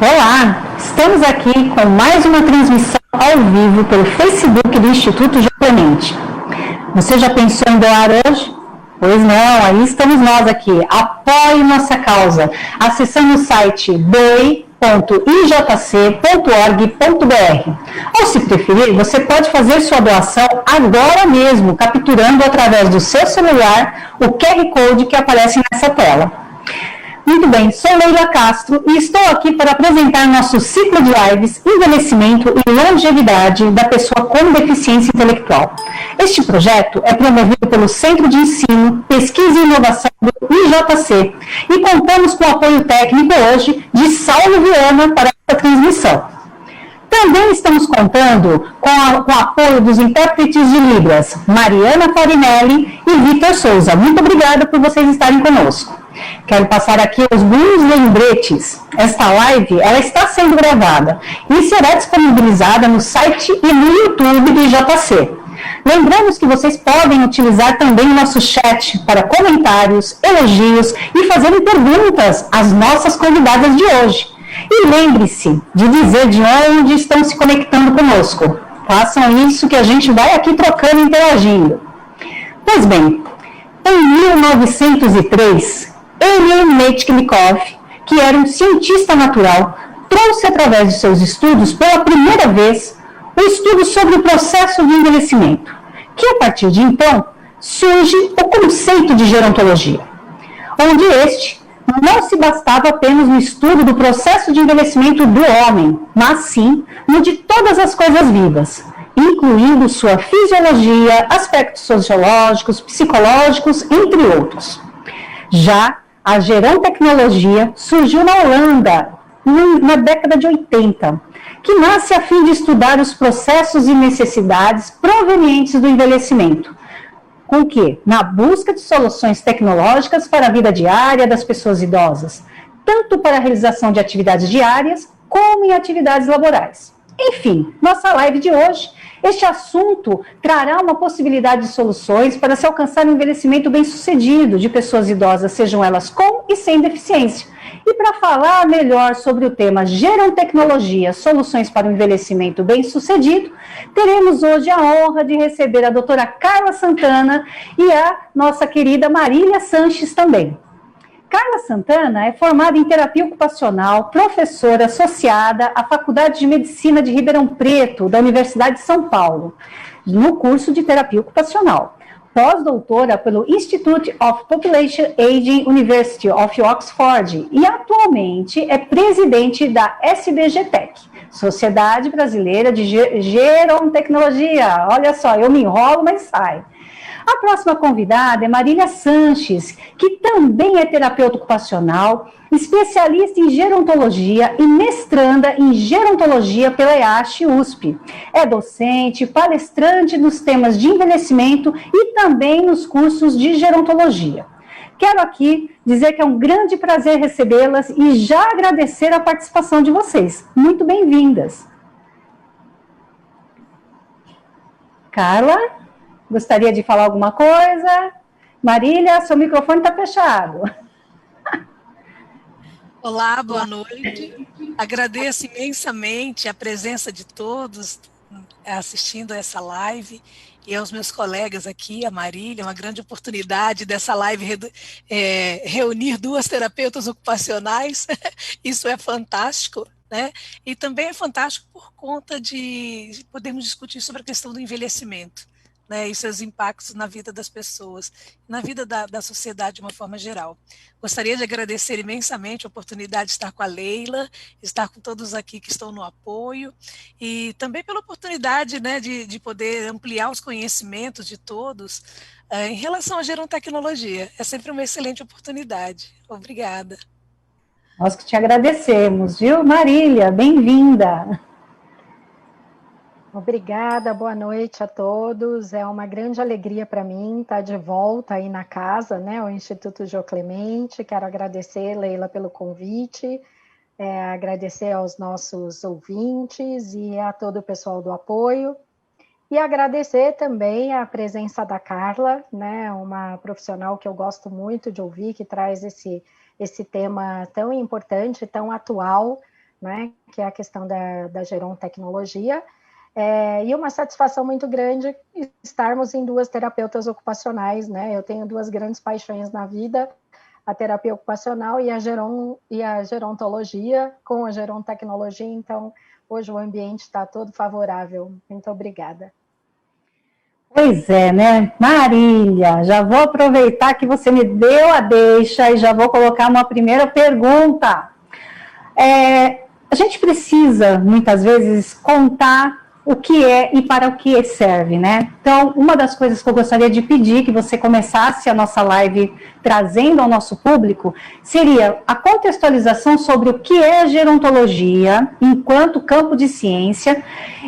Olá, estamos aqui com mais uma transmissão ao vivo pelo Facebook do Instituto Joclemente. Você já pensou em doar hoje? Pois não, aí estamos nós aqui. Apoie nossa causa, acessando o site doe.ijc.org.br. Ou, se preferir, você pode fazer sua doação agora mesmo, capturando através do seu celular o QR Code que aparece nessa tela. Muito bem, sou Leila Castro e estou aqui para apresentar nosso ciclo de lives Envelhecimento e Longevidade da Pessoa com Deficiência Intelectual. Este projeto é promovido pelo Centro de Ensino, Pesquisa e Inovação do IJC e contamos com o apoio técnico hoje de Saulo Viana para essa transmissão. Também estamos contando com o apoio dos intérpretes de Libras, Mariana Farinelli e Vitor Souza. Muito obrigada por vocês estarem conosco. Quero passar aqui alguns lembretes. Esta live ela está sendo gravada e será disponibilizada no site e no YouTube do IJC. Lembramos que vocês podem utilizar também o nosso chat para comentários, elogios e fazerem perguntas às nossas convidadas de hoje. E lembre-se de dizer de onde estão se conectando conosco. Façam isso que a gente vai aqui trocando e interagindo. Pois bem, em 1903, Emil Metchnikoff, que era um cientista natural, trouxe através de seus estudos pela primeira vez o estudo sobre o processo de envelhecimento, que a partir de então surge o conceito de gerontologia, onde este não se bastava apenas no estudo do processo de envelhecimento do homem, mas sim no de todas as coisas vivas, incluindo sua fisiologia, aspectos sociológicos, psicológicos, entre outros. Já a gerontecnologia surgiu na Holanda, na década de 80, que nasce a fim de estudar os processos e necessidades provenientes do envelhecimento. Com que? Na busca de soluções tecnológicas para a vida diária das pessoas idosas, tanto para a realização de atividades diárias, como em atividades laborais. Enfim, nossa live de hoje, este assunto trará uma possibilidade de soluções para se alcançar um envelhecimento bem-sucedido de pessoas idosas, sejam elas com e sem deficiência. E para falar melhor sobre o tema gerontecnologia, soluções para o envelhecimento bem-sucedido, teremos hoje a honra de receber a doutora Carla Santana e a nossa querida Marília Sanches também. Carla Santana é formada em terapia ocupacional, professora associada à Faculdade de Medicina de Ribeirão Preto, da Universidade de São Paulo, no curso de terapia ocupacional. Pós-doutora pelo Institute of Population Aging University of Oxford e atualmente é presidente da SBGTech, Sociedade Brasileira de Gerontecnologia. Olha só, eu me enrolo, mas sai. A próxima convidada é Marília Sanches, que também é terapeuta ocupacional, especialista em gerontologia e mestranda em gerontologia pela EASH-USP. É docente, palestrante nos temas de envelhecimento e também nos cursos de gerontologia. Quero aqui dizer que é um grande prazer recebê-las e já agradecer a participação de vocês. Muito bem-vindas. Carla? Gostaria de falar alguma coisa? Marília, seu microfone está fechado. Olá, boa noite. Agradeço imensamente a presença de todos assistindo a essa live e aos meus colegas aqui, a Marília, uma grande oportunidade dessa live reunir duas terapeutas ocupacionais. Isso é fantástico, né? E também é fantástico por conta de podermos discutir sobre a questão do envelhecimento, né, e seus impactos na vida das pessoas, na vida da sociedade de uma forma geral. Gostaria de agradecer imensamente a oportunidade de estar com a Leila, estar com todos aqui que estão no apoio, e também pela oportunidade, né, de poder ampliar os conhecimentos de todos em relação à gerontecnologia. É sempre uma excelente oportunidade. Obrigada. Nós que te agradecemos, viu, Marília? Bem-vinda. Obrigada, boa noite a todos. É uma grande alegria para mim estar de volta aí na casa, né, o Instituto Joclemente. Quero agradecer, Leila, pelo convite, agradecer aos nossos ouvintes e a todo o pessoal do apoio. E agradecer também a presença da Carla, né, uma profissional que eu gosto muito de ouvir, que traz esse tema tão importante, tão atual, né, que é a questão da gerontecnologia. E uma satisfação muito grande estarmos em duas terapeutas ocupacionais, né? Eu tenho duas grandes paixões na vida, a terapia ocupacional e a gerontologia, com a gerontecnologia, então hoje o ambiente está todo favorável. Muito obrigada. Pois é, né? Marília, já vou aproveitar que você me deu a deixa e já vou colocar uma primeira pergunta. A gente precisa, muitas vezes, contar o que é e para o que serve, né? Então, uma das coisas que eu gostaria de pedir que você começasse a nossa live trazendo ao nosso público seria a contextualização sobre o que é a gerontologia enquanto campo de ciência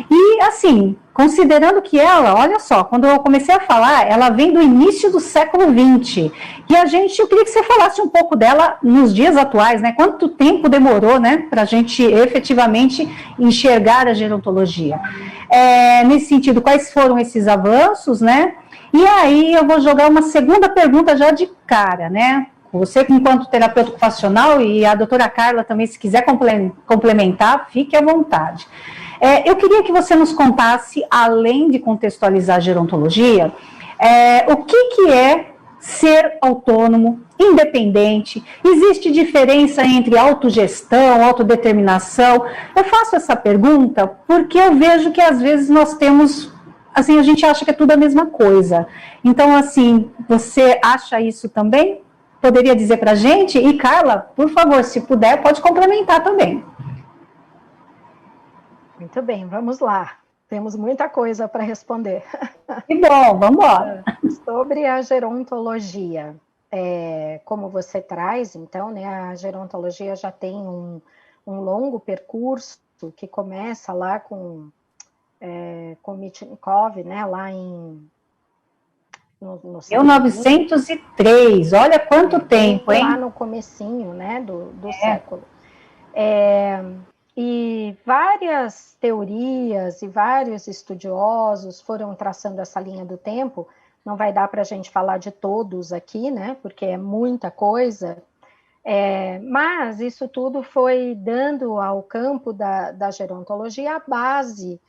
e, assim, considerando que ela, olha só, quando eu comecei a falar, ela vem do início do século XX. E eu queria que você falasse um pouco dela nos dias atuais, né? Quanto tempo demorou, né, para a gente efetivamente enxergar a gerontologia? Nesse sentido, quais foram esses avanços, né? E aí eu vou jogar uma segunda pergunta já de cara, né? Você, enquanto terapeuta ocupacional, e a doutora Carla também, se quiser complementar, fique à vontade. Eu queria que você nos contasse, além de contextualizar a gerontologia, o que é ser autônomo, independente, existe diferença entre autogestão, autodeterminação? Eu faço essa pergunta porque eu vejo que às vezes nós temos, assim, a gente acha que é tudo a mesma coisa. Então, assim, você acha isso também? Poderia dizer para a gente? E Carla, por favor, se puder, pode complementar também. Muito bem, vamos lá. Temos muita coisa para responder. Que bom, vamos embora. Sobre a gerontologia, como você traz, então, né, a gerontologia já tem um longo percurso que começa lá com Mitnikov, né, lá no século 1903, olha quanto tempo, hein? Lá no comecinho, né, do século. E várias teorias e vários estudiosos foram traçando essa linha do tempo. Não vai dar para a gente falar de todos aqui, né? Porque é muita coisa. Mas isso tudo foi dando ao campo da gerontologia a base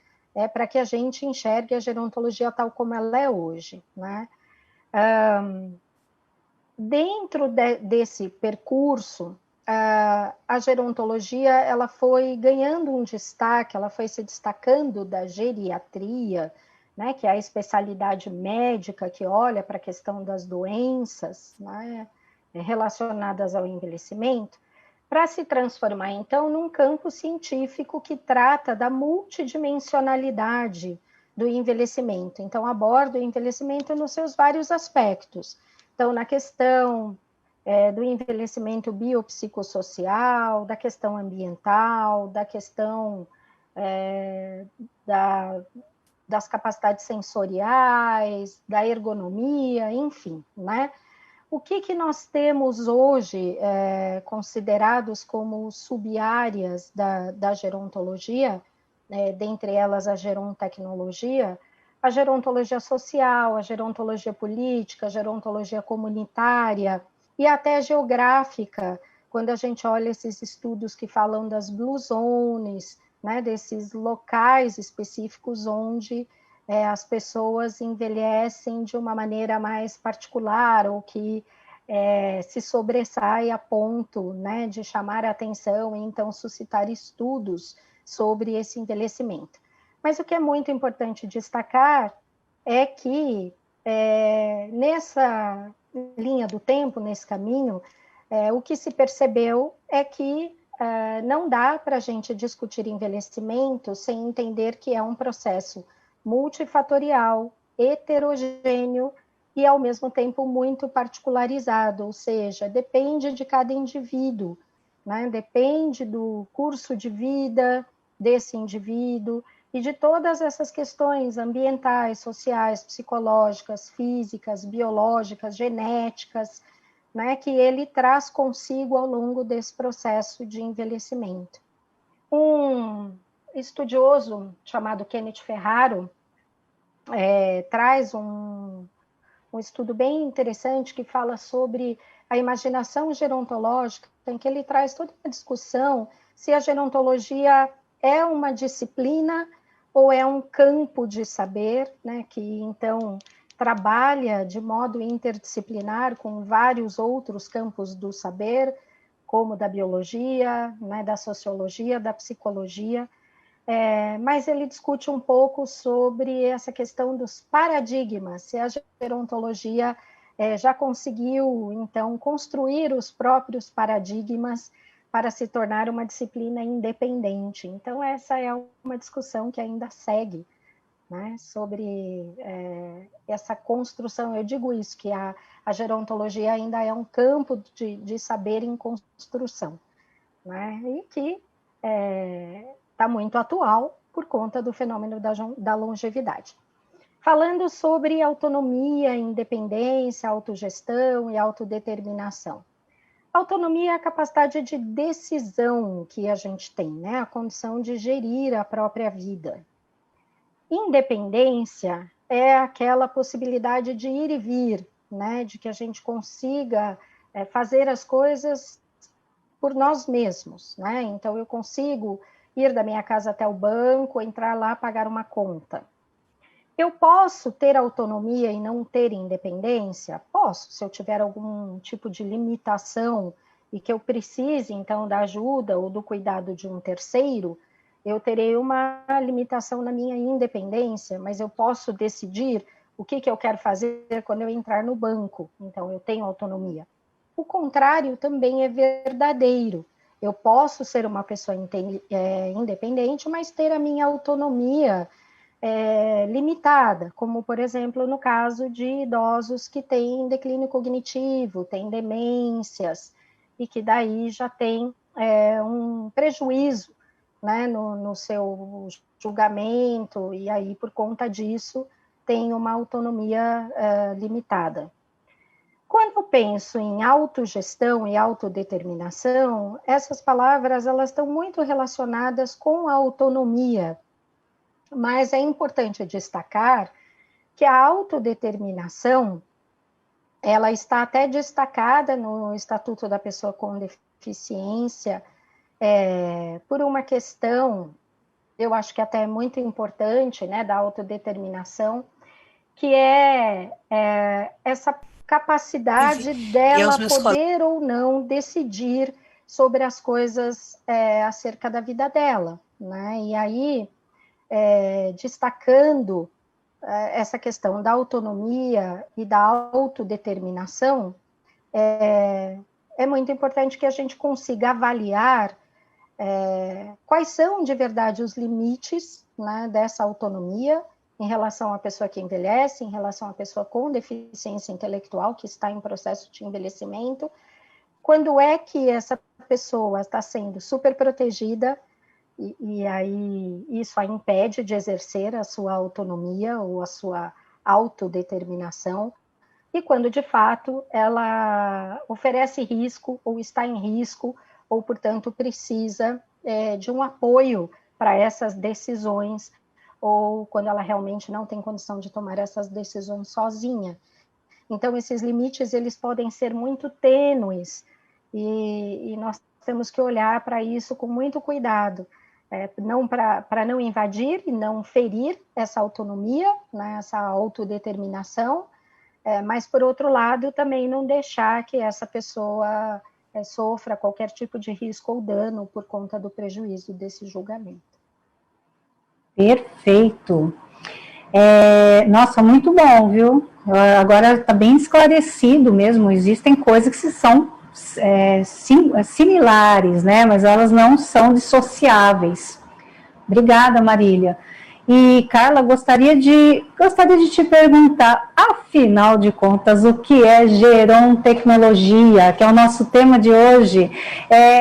para que a gente enxergue a gerontologia tal como ela é hoje, né? Dentro desse percurso, a gerontologia ela foi ganhando um destaque, ela foi se destacando da geriatria, né, que é a especialidade médica que olha para a questão das doenças, né, relacionadas ao envelhecimento, para se transformar, então, num campo científico que trata da multidimensionalidade do envelhecimento. Então, aborda o envelhecimento nos seus vários aspectos. Então, na questão do envelhecimento biopsicossocial, da questão ambiental, da questão das capacidades sensoriais, da ergonomia, enfim, né? O que nós temos hoje considerados como sub-áreas da gerontologia, dentre elas a gerontecnologia social, a gerontologia política, a gerontologia comunitária, e até geográfica, quando a gente olha esses estudos que falam das blue zones, né, desses locais específicos onde as pessoas envelhecem de uma maneira mais particular, ou que se sobressai a ponto, né, de chamar a atenção e então suscitar estudos sobre esse envelhecimento. Mas o que é muito importante destacar é que nessa linha do tempo, nesse caminho, o que se percebeu é que não dá para a gente discutir envelhecimento sem entender que é um processo multifatorial, heterogêneo e, ao mesmo tempo, muito particularizado, ou seja, depende de cada indivíduo, né? Depende do curso de vida desse indivíduo e de todas essas questões ambientais, sociais, psicológicas, físicas, biológicas, genéticas, né, que ele traz consigo ao longo desse processo de envelhecimento. Um estudioso chamado Kenneth Ferraro traz um estudo bem interessante que fala sobre a imaginação gerontológica, em que ele traz toda uma discussão se a gerontologia é uma disciplina ou é um campo de saber, né, que então trabalha de modo interdisciplinar com vários outros campos do saber, como da biologia, né, da sociologia, da psicologia, mas ele discute um pouco sobre essa questão dos paradigmas, se a gerontologia já conseguiu, então, construir os próprios paradigmas para se tornar uma disciplina independente. Então, essa é uma discussão que ainda segue, né, sobre essa construção. Eu digo isso, que a gerontologia ainda é um campo de saber em construção, né, e que está muito atual por conta do fenômeno da longevidade. Falando sobre autonomia, independência, autogestão e autodeterminação. Autonomia é a capacidade de decisão que a gente tem, né? A condição de gerir a própria vida. Independência é aquela possibilidade de ir e vir, né? De que a gente consiga fazer as coisas por nós mesmos, né? Então, eu consigo ir da minha casa até o banco, entrar lá, pagar uma conta. Eu posso ter autonomia e não ter independência? Posso, se eu tiver algum tipo de limitação e que eu precise, então, da ajuda ou do cuidado de um terceiro, eu terei uma limitação na minha independência, mas eu posso decidir o que eu quero fazer quando eu entrar no banco, então eu tenho autonomia. O contrário também é verdadeiro. Eu posso ser uma pessoa independente, mas ter a minha autonomia limitada, como, por exemplo, no caso de idosos que têm declínio cognitivo, têm demências, e que daí já tem um prejuízo, né, no seu julgamento, e aí, por conta disso, tem uma autonomia limitada. Quando eu penso em autogestão e autodeterminação, essas palavras elas estão muito relacionadas com a autonomia, mas é importante destacar que a autodeterminação, ela está até destacada no Estatuto da Pessoa com Deficiência, por uma questão, eu acho que até muito importante, né, da autodeterminação, que é essa capacidade dela poder ou não decidir sobre as coisas acerca da vida dela, né? E aí, destacando essa questão da autonomia e da autodeterminação, é muito importante que a gente consiga avaliar quais são, de verdade, os limites, né, dessa autonomia em relação à pessoa que envelhece, em relação à pessoa com deficiência intelectual que está em processo de envelhecimento, quando é que essa pessoa está sendo super protegida e aí isso a impede de exercer a sua autonomia ou a sua autodeterminação, e quando, de fato, ela oferece risco ou está em risco, ou, portanto, precisa de um apoio para essas decisões, ou quando ela realmente não tem condição de tomar essas decisões sozinha. Então, esses limites, eles podem ser muito tênues, e nós temos que olhar para isso com muito cuidado, não para não invadir e não ferir essa autonomia, né, essa autodeterminação, mas, por outro lado, também não deixar que essa pessoa sofra qualquer tipo de risco ou dano por conta do prejuízo desse julgamento. Perfeito. Nossa, muito bom, viu? Agora está bem esclarecido mesmo, existem coisas que são similares, né? Mas elas não são dissociáveis. Obrigada, Marília. E, Carla, gostaria de te perguntar, afinal de contas, o que é gerontecnologia, que é o nosso tema de hoje?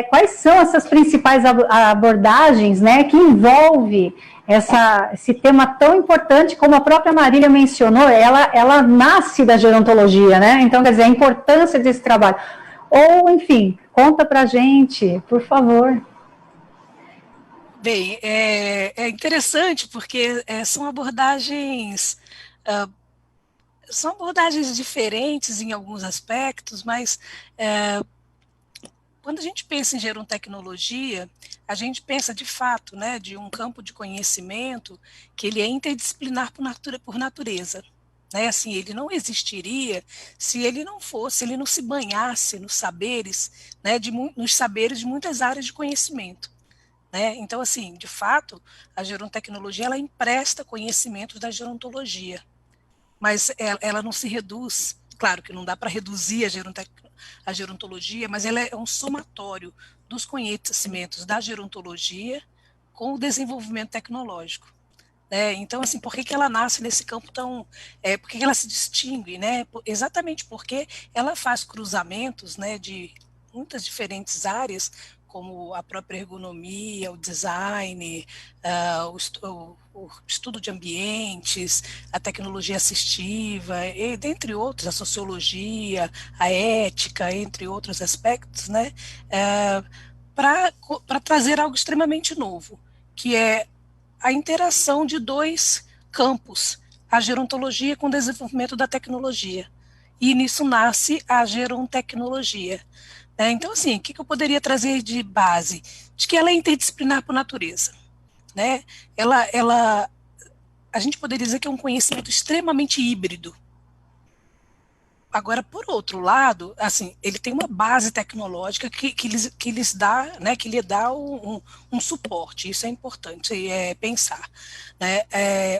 Quais são essas principais abordagens, né, que envolve esse tema tão importante, como a própria Marília mencionou, ela nasce da gerontologia, né? Então, quer dizer, a importância desse trabalho. Ou, enfim, conta pra gente, por favor. Bem, é interessante porque são abordagens São abordagens diferentes em alguns aspectos, mas quando a gente pensa em gerontecnologia, a gente pensa de fato, né, de um campo de conhecimento que ele é interdisciplinar por natureza. Né? Assim, ele não existiria se ele não fosse, se ele não se banhasse nos saberes, né, nos saberes de muitas áreas de conhecimento. Né? Então, assim, de fato, a gerontecnologia ela empresta conhecimentos da gerontologia, mas ela não se reduz. Claro que não dá para reduzir a gerontologia, mas ela é um somatório dos conhecimentos da gerontologia com o desenvolvimento tecnológico. Então, assim, por que ela nasce nesse campo tão... por que ela se distingue? Né? Exatamente porque ela faz cruzamentos, né, de muitas diferentes áreas, como a própria ergonomia, o design, o estudo de ambientes, a tecnologia assistiva, e, dentre outros, a sociologia, a ética, entre outros aspectos, né, para trazer algo extremamente novo, que é a interação de dois campos, a gerontologia com o desenvolvimento da tecnologia. E nisso nasce a gerontecnologia. Então, assim, o que eu poderia trazer de base? De que ela é interdisciplinar por natureza. Né? A gente poderia dizer que é um conhecimento extremamente híbrido. Agora, por outro lado, assim, ele tem uma base tecnológica que lhes dá, né, que lhe dá um suporte. Isso é importante pensar. Né?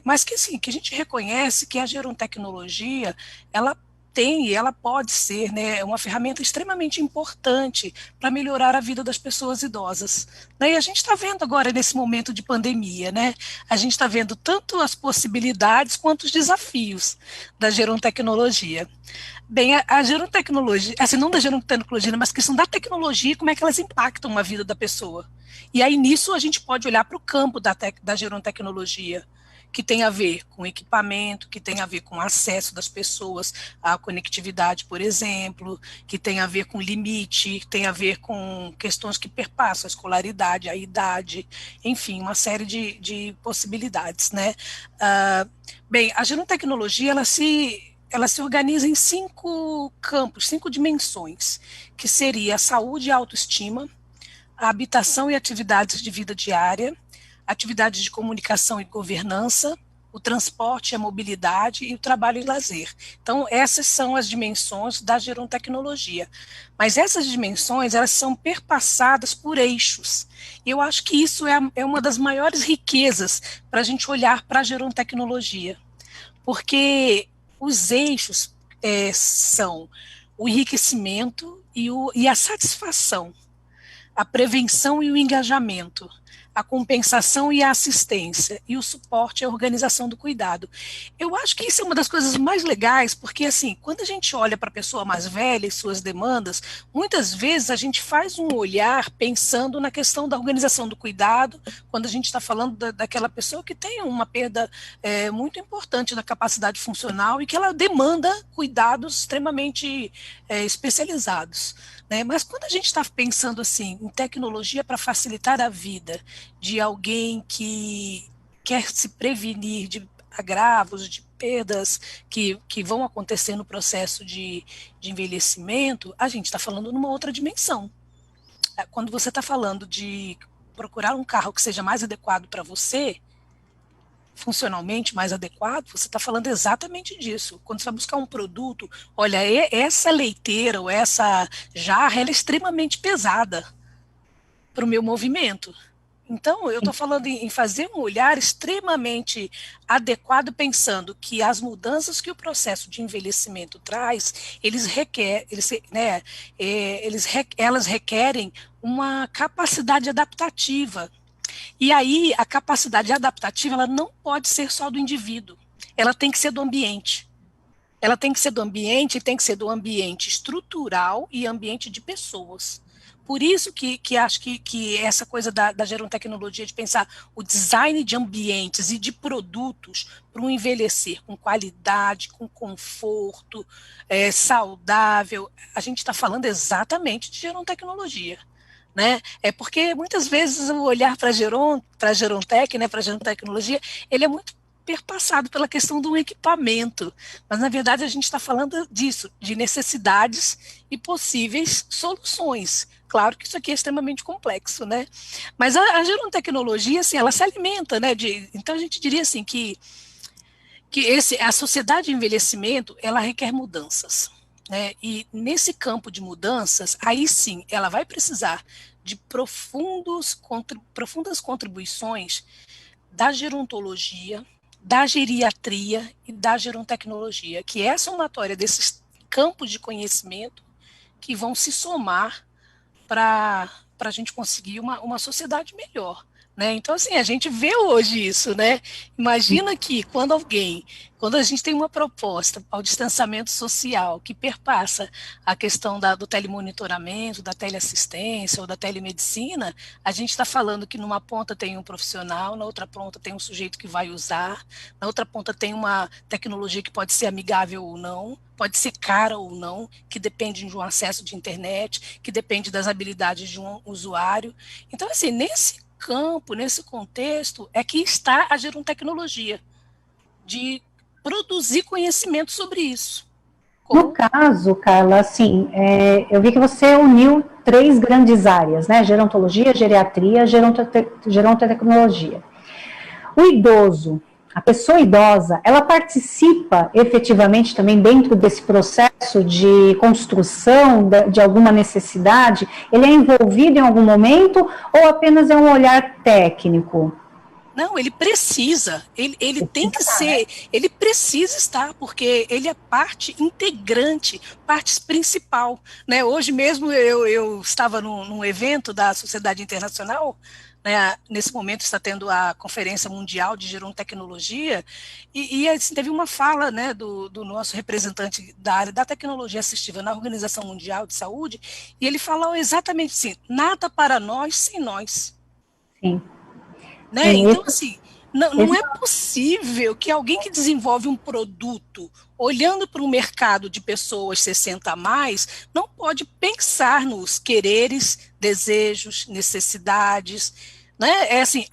Mas que, assim, que a gente reconhece que a gerontecnologia, ela tem e ela pode ser, né, uma ferramenta extremamente importante para melhorar a vida das pessoas idosas. Né? E a gente está vendo agora, nesse momento de pandemia, né, a gente está vendo tanto as possibilidades quanto os desafios da gerontecnologia. Bem, a gerontecnologia, assim, não da gerontecnologia, mas a questão da tecnologia, como é que elas impactam a vida da pessoa. E aí, nisso, a gente pode olhar para o campo da gerontecnologia, que tem a ver com equipamento, que tem a ver com acesso das pessoas à conectividade, por exemplo, que tem a ver com limite, que tem a ver com questões que perpassam a escolaridade, a idade, enfim, uma série de possibilidades. Né? Bem, a gerontecnologia, ela se organiza em 5 campos, 5 dimensões, que seria a saúde e a autoestima, a habitação e atividades de vida diária, atividades de comunicação e governança, o transporte e a mobilidade e o trabalho e lazer. Então, essas são as dimensões da gerontecnologia. Mas essas dimensões, elas são perpassadas por eixos. E eu acho que isso é uma das maiores riquezas para a gente olhar para a gerontecnologia. Porque os eixos são o enriquecimento e a satisfação, a prevenção e o engajamento, a compensação e a assistência, e o suporte e a organização do cuidado. Eu acho que isso é uma das coisas mais legais, porque, assim, quando a gente olha para a pessoa mais velha e suas demandas, muitas vezes a gente faz um olhar pensando na questão da organização do cuidado, quando a gente está falando daquela pessoa que tem uma perda muito importante da capacidade funcional e que ela demanda cuidados extremamente especializados. Né? Mas quando a gente está pensando assim em tecnologia para facilitar a vida de alguém que quer se prevenir de agravos, de perdas que vão acontecer no processo de envelhecimento, a gente está falando numa outra dimensão. Quando você está falando de procurar um carro que seja mais adequado para você, funcionalmente mais adequado, você está falando exatamente disso. Quando você vai buscar um produto, olha, essa leiteira ou essa jarra, ela é extremamente pesada para o meu movimento. Então, eu estou falando em fazer um olhar extremamente adequado, pensando que as mudanças que o processo de envelhecimento traz, elas requerem uma capacidade adaptativa. E aí, a capacidade adaptativa, ela não pode ser só do indivíduo, ela tem que ser do ambiente. Ela tem que ser do ambiente, e tem que ser do ambiente estrutural e ambiente de pessoas. Por isso que acho que essa coisa da gerontecnologia, de pensar o design de ambientes e de produtos para um envelhecer com qualidade, com conforto, saudável, a gente está falando exatamente de gerontecnologia. Né? Porque muitas vezes o olhar para a gerontec, né, para a gerontecnologia, ele é muito perpassado pela questão do equipamento, mas na verdade a gente está falando disso, de necessidades e possíveis soluções. Claro que isso aqui é extremamente complexo, né? Mas a gerontecnologia, assim, ela se alimenta, né? Então a gente diria assim que a sociedade de envelhecimento, ela requer mudanças, né? E nesse campo de mudanças, aí sim, ela vai precisar de profundas contribuições da gerontologia, da geriatria e da gerontecnologia, que é a somatória desses campos de conhecimento que vão se somar para a gente conseguir uma sociedade melhor. Né? Então, assim, a gente vê hoje isso, né? Imagina que quando a gente tem uma proposta ao distanciamento social que perpassa a questão do telemonitoramento, da teleassistência ou da telemedicina, a gente está falando que numa ponta tem um profissional, na outra ponta tem um sujeito que vai usar, na outra ponta tem uma tecnologia que pode ser amigável ou não, pode ser cara ou não, que depende de um acesso de internet, que depende das habilidades de um usuário. Então, assim, nesse campo, nesse contexto, é que está a gerontecnologia, de produzir conhecimento sobre isso. No caso, Carla, assim, eu vi que você uniu 3 grandes áreas, né? Gerontologia, geriatria, gerontotecnologia. O idoso, a pessoa idosa, ela participa efetivamente também dentro desse processo de construção de alguma necessidade? Ele é envolvido em algum momento ou apenas é um olhar técnico? Não, ele precisa, ele tem que ser, ele precisa estar, porque ele é parte integrante, parte principal. Né? Hoje mesmo eu estava num evento da Sociedade Internacional, né, nesse momento está tendo a Conferência Mundial de Gerontecnologia, e assim, teve uma fala, né, do nosso representante da área da tecnologia assistiva na Organização Mundial de Saúde, e ele falou exatamente assim, nada para nós sem nós. Sim. Né? Então, assim, não é possível que alguém que desenvolve um produto olhando para um mercado de pessoas 60 a mais, não pode pensar nos quereres, desejos, necessidades, né? É assim,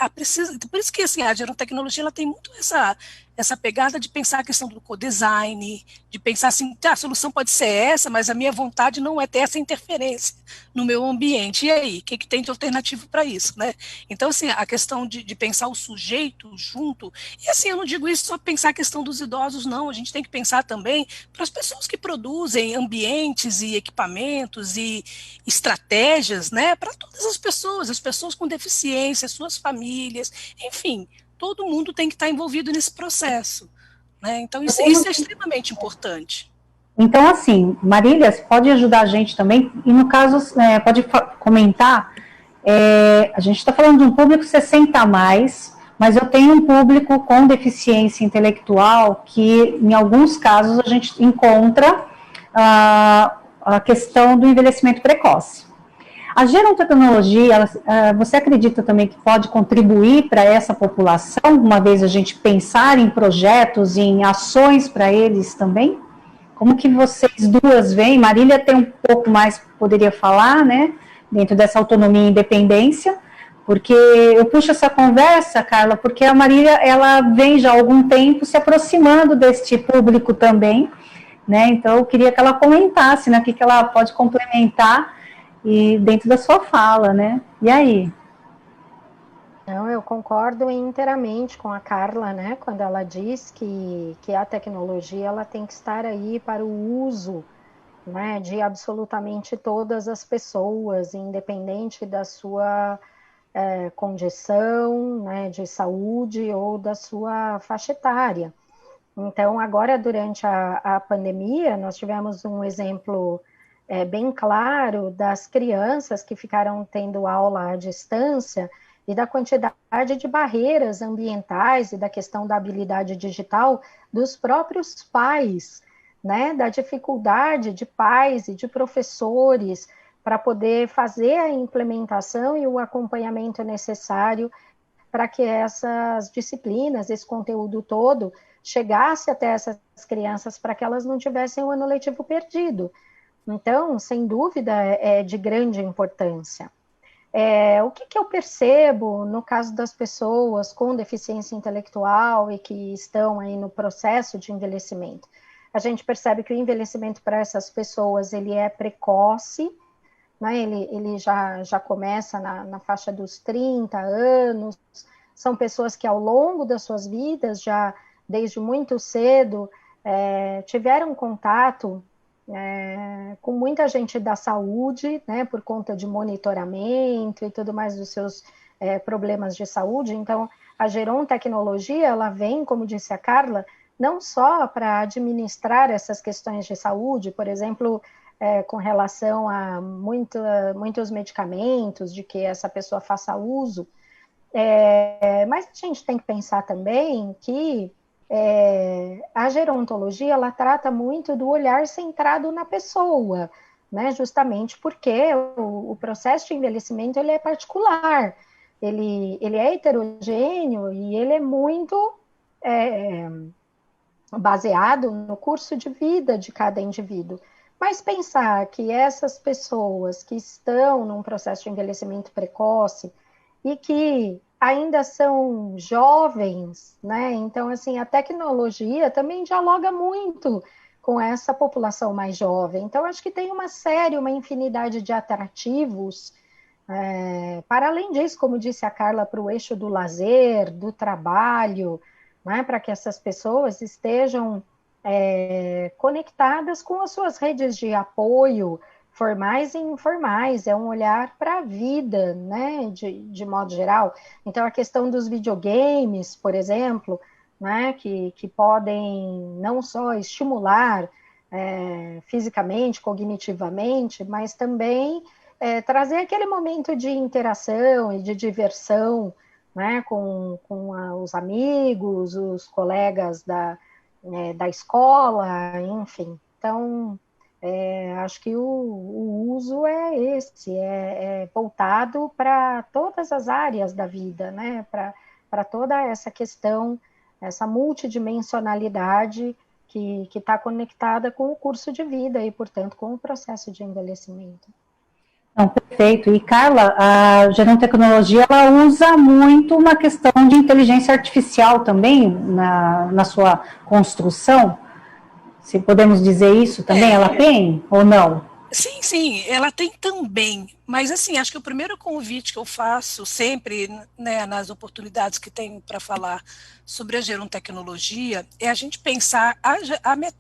por isso que assim, a gerontecnologia ela tem muito essa pegada de pensar a questão do co-design, de pensar assim, a solução pode ser essa, mas a minha vontade não é ter essa interferência no meu ambiente. E aí, o que tem de alternativo para isso, né? Então, assim, a questão de pensar o sujeito junto, e assim, eu não digo isso só pensar a questão dos idosos, não, a gente tem que pensar também para as pessoas que produzem ambientes e equipamentos e estratégias, né, para todas as pessoas com deficiência, suas famílias, enfim, todo mundo tem que estar envolvido nesse processo. Né? Então, isso é extremamente importante. Então, assim, Marília, pode ajudar a gente também, e no caso, pode comentar, a gente está falando de um público 60 a mais, mas eu tenho um público com deficiência intelectual que, em alguns casos, a gente encontra a questão do envelhecimento precoce. A gerontecnologia, você acredita também que pode contribuir para essa população, uma vez a gente pensar em projetos, em ações para eles também? Como que vocês duas veem? Marília tem um pouco mais, poderia falar, né, dentro dessa autonomia e independência, porque eu puxo essa conversa, Carla, porque a Marília, ela vem já há algum tempo se aproximando deste público também, né, então eu queria que ela comentasse, né, o que ela pode complementar e dentro da sua fala, né? E aí? Não, eu concordo inteiramente com a Carla, né? Quando ela diz que a tecnologia ela tem que estar aí para o uso, né, de absolutamente todas as pessoas, independente da sua condição, né, de saúde ou da sua faixa etária. Então, agora, durante a pandemia, nós tivemos um exemplo bem claro das crianças que ficaram tendo aula à distância e da quantidade de barreiras ambientais e da questão da habilidade digital dos próprios pais, né, da dificuldade de pais e de professores para poder fazer a implementação e o acompanhamento necessário para que essas disciplinas, esse conteúdo todo, chegasse até essas crianças para que elas não tivessem o ano letivo perdido. Então, sem dúvida, é de grande importância. O que eu percebo no caso das pessoas com deficiência intelectual e que estão aí no processo de envelhecimento? A gente percebe que o envelhecimento para essas pessoas ele é precoce, né? Ele já começa na faixa dos 30 anos, são pessoas que ao longo das suas vidas, já desde muito cedo, tiveram contato com muita gente da saúde, né, por conta de monitoramento e tudo mais dos seus problemas de saúde. Então, a Gerontecnologia, ela vem, como disse a Carla, não só para administrar essas questões de saúde, por exemplo, com relação a muitos medicamentos, de que essa pessoa faça uso, mas a gente tem que pensar também que a gerontologia, ela trata muito do olhar centrado na pessoa, né? Justamente porque o processo de envelhecimento ele é particular, ele é heterogêneo e ele é muito baseado no curso de vida de cada indivíduo. Mas pensar que essas pessoas que estão num processo de envelhecimento precoce e que ainda são jovens, né? Então, assim, a tecnologia também dialoga muito com essa população mais jovem. Então, acho que tem uma infinidade de atrativos, para além disso, como disse a Carla, para o eixo do lazer, do trabalho, né? Para que essas pessoas estejam conectadas com as suas redes de apoio, formais e informais, é um olhar para a vida, né, de modo geral. Então, a questão dos videogames, por exemplo, né, que podem não só estimular fisicamente, cognitivamente, mas também trazer aquele momento de interação e de diversão, né, com os amigos, os colegas da escola, enfim. Então, acho que o uso é esse, voltado para todas as áreas da vida, né? Para toda essa questão, essa multidimensionalidade que está conectada com o curso de vida e, portanto, com o processo de envelhecimento. Não, perfeito. E, Carla, a gerontecnologia, ela usa muito uma questão de inteligência artificial também na sua construção. Se podemos dizer isso também, ela tem ou não? Sim, ela tem também, mas assim, acho que o primeiro convite que eu faço sempre, né, nas oportunidades que tenho para falar sobre a gerontecnologia, é a gente pensar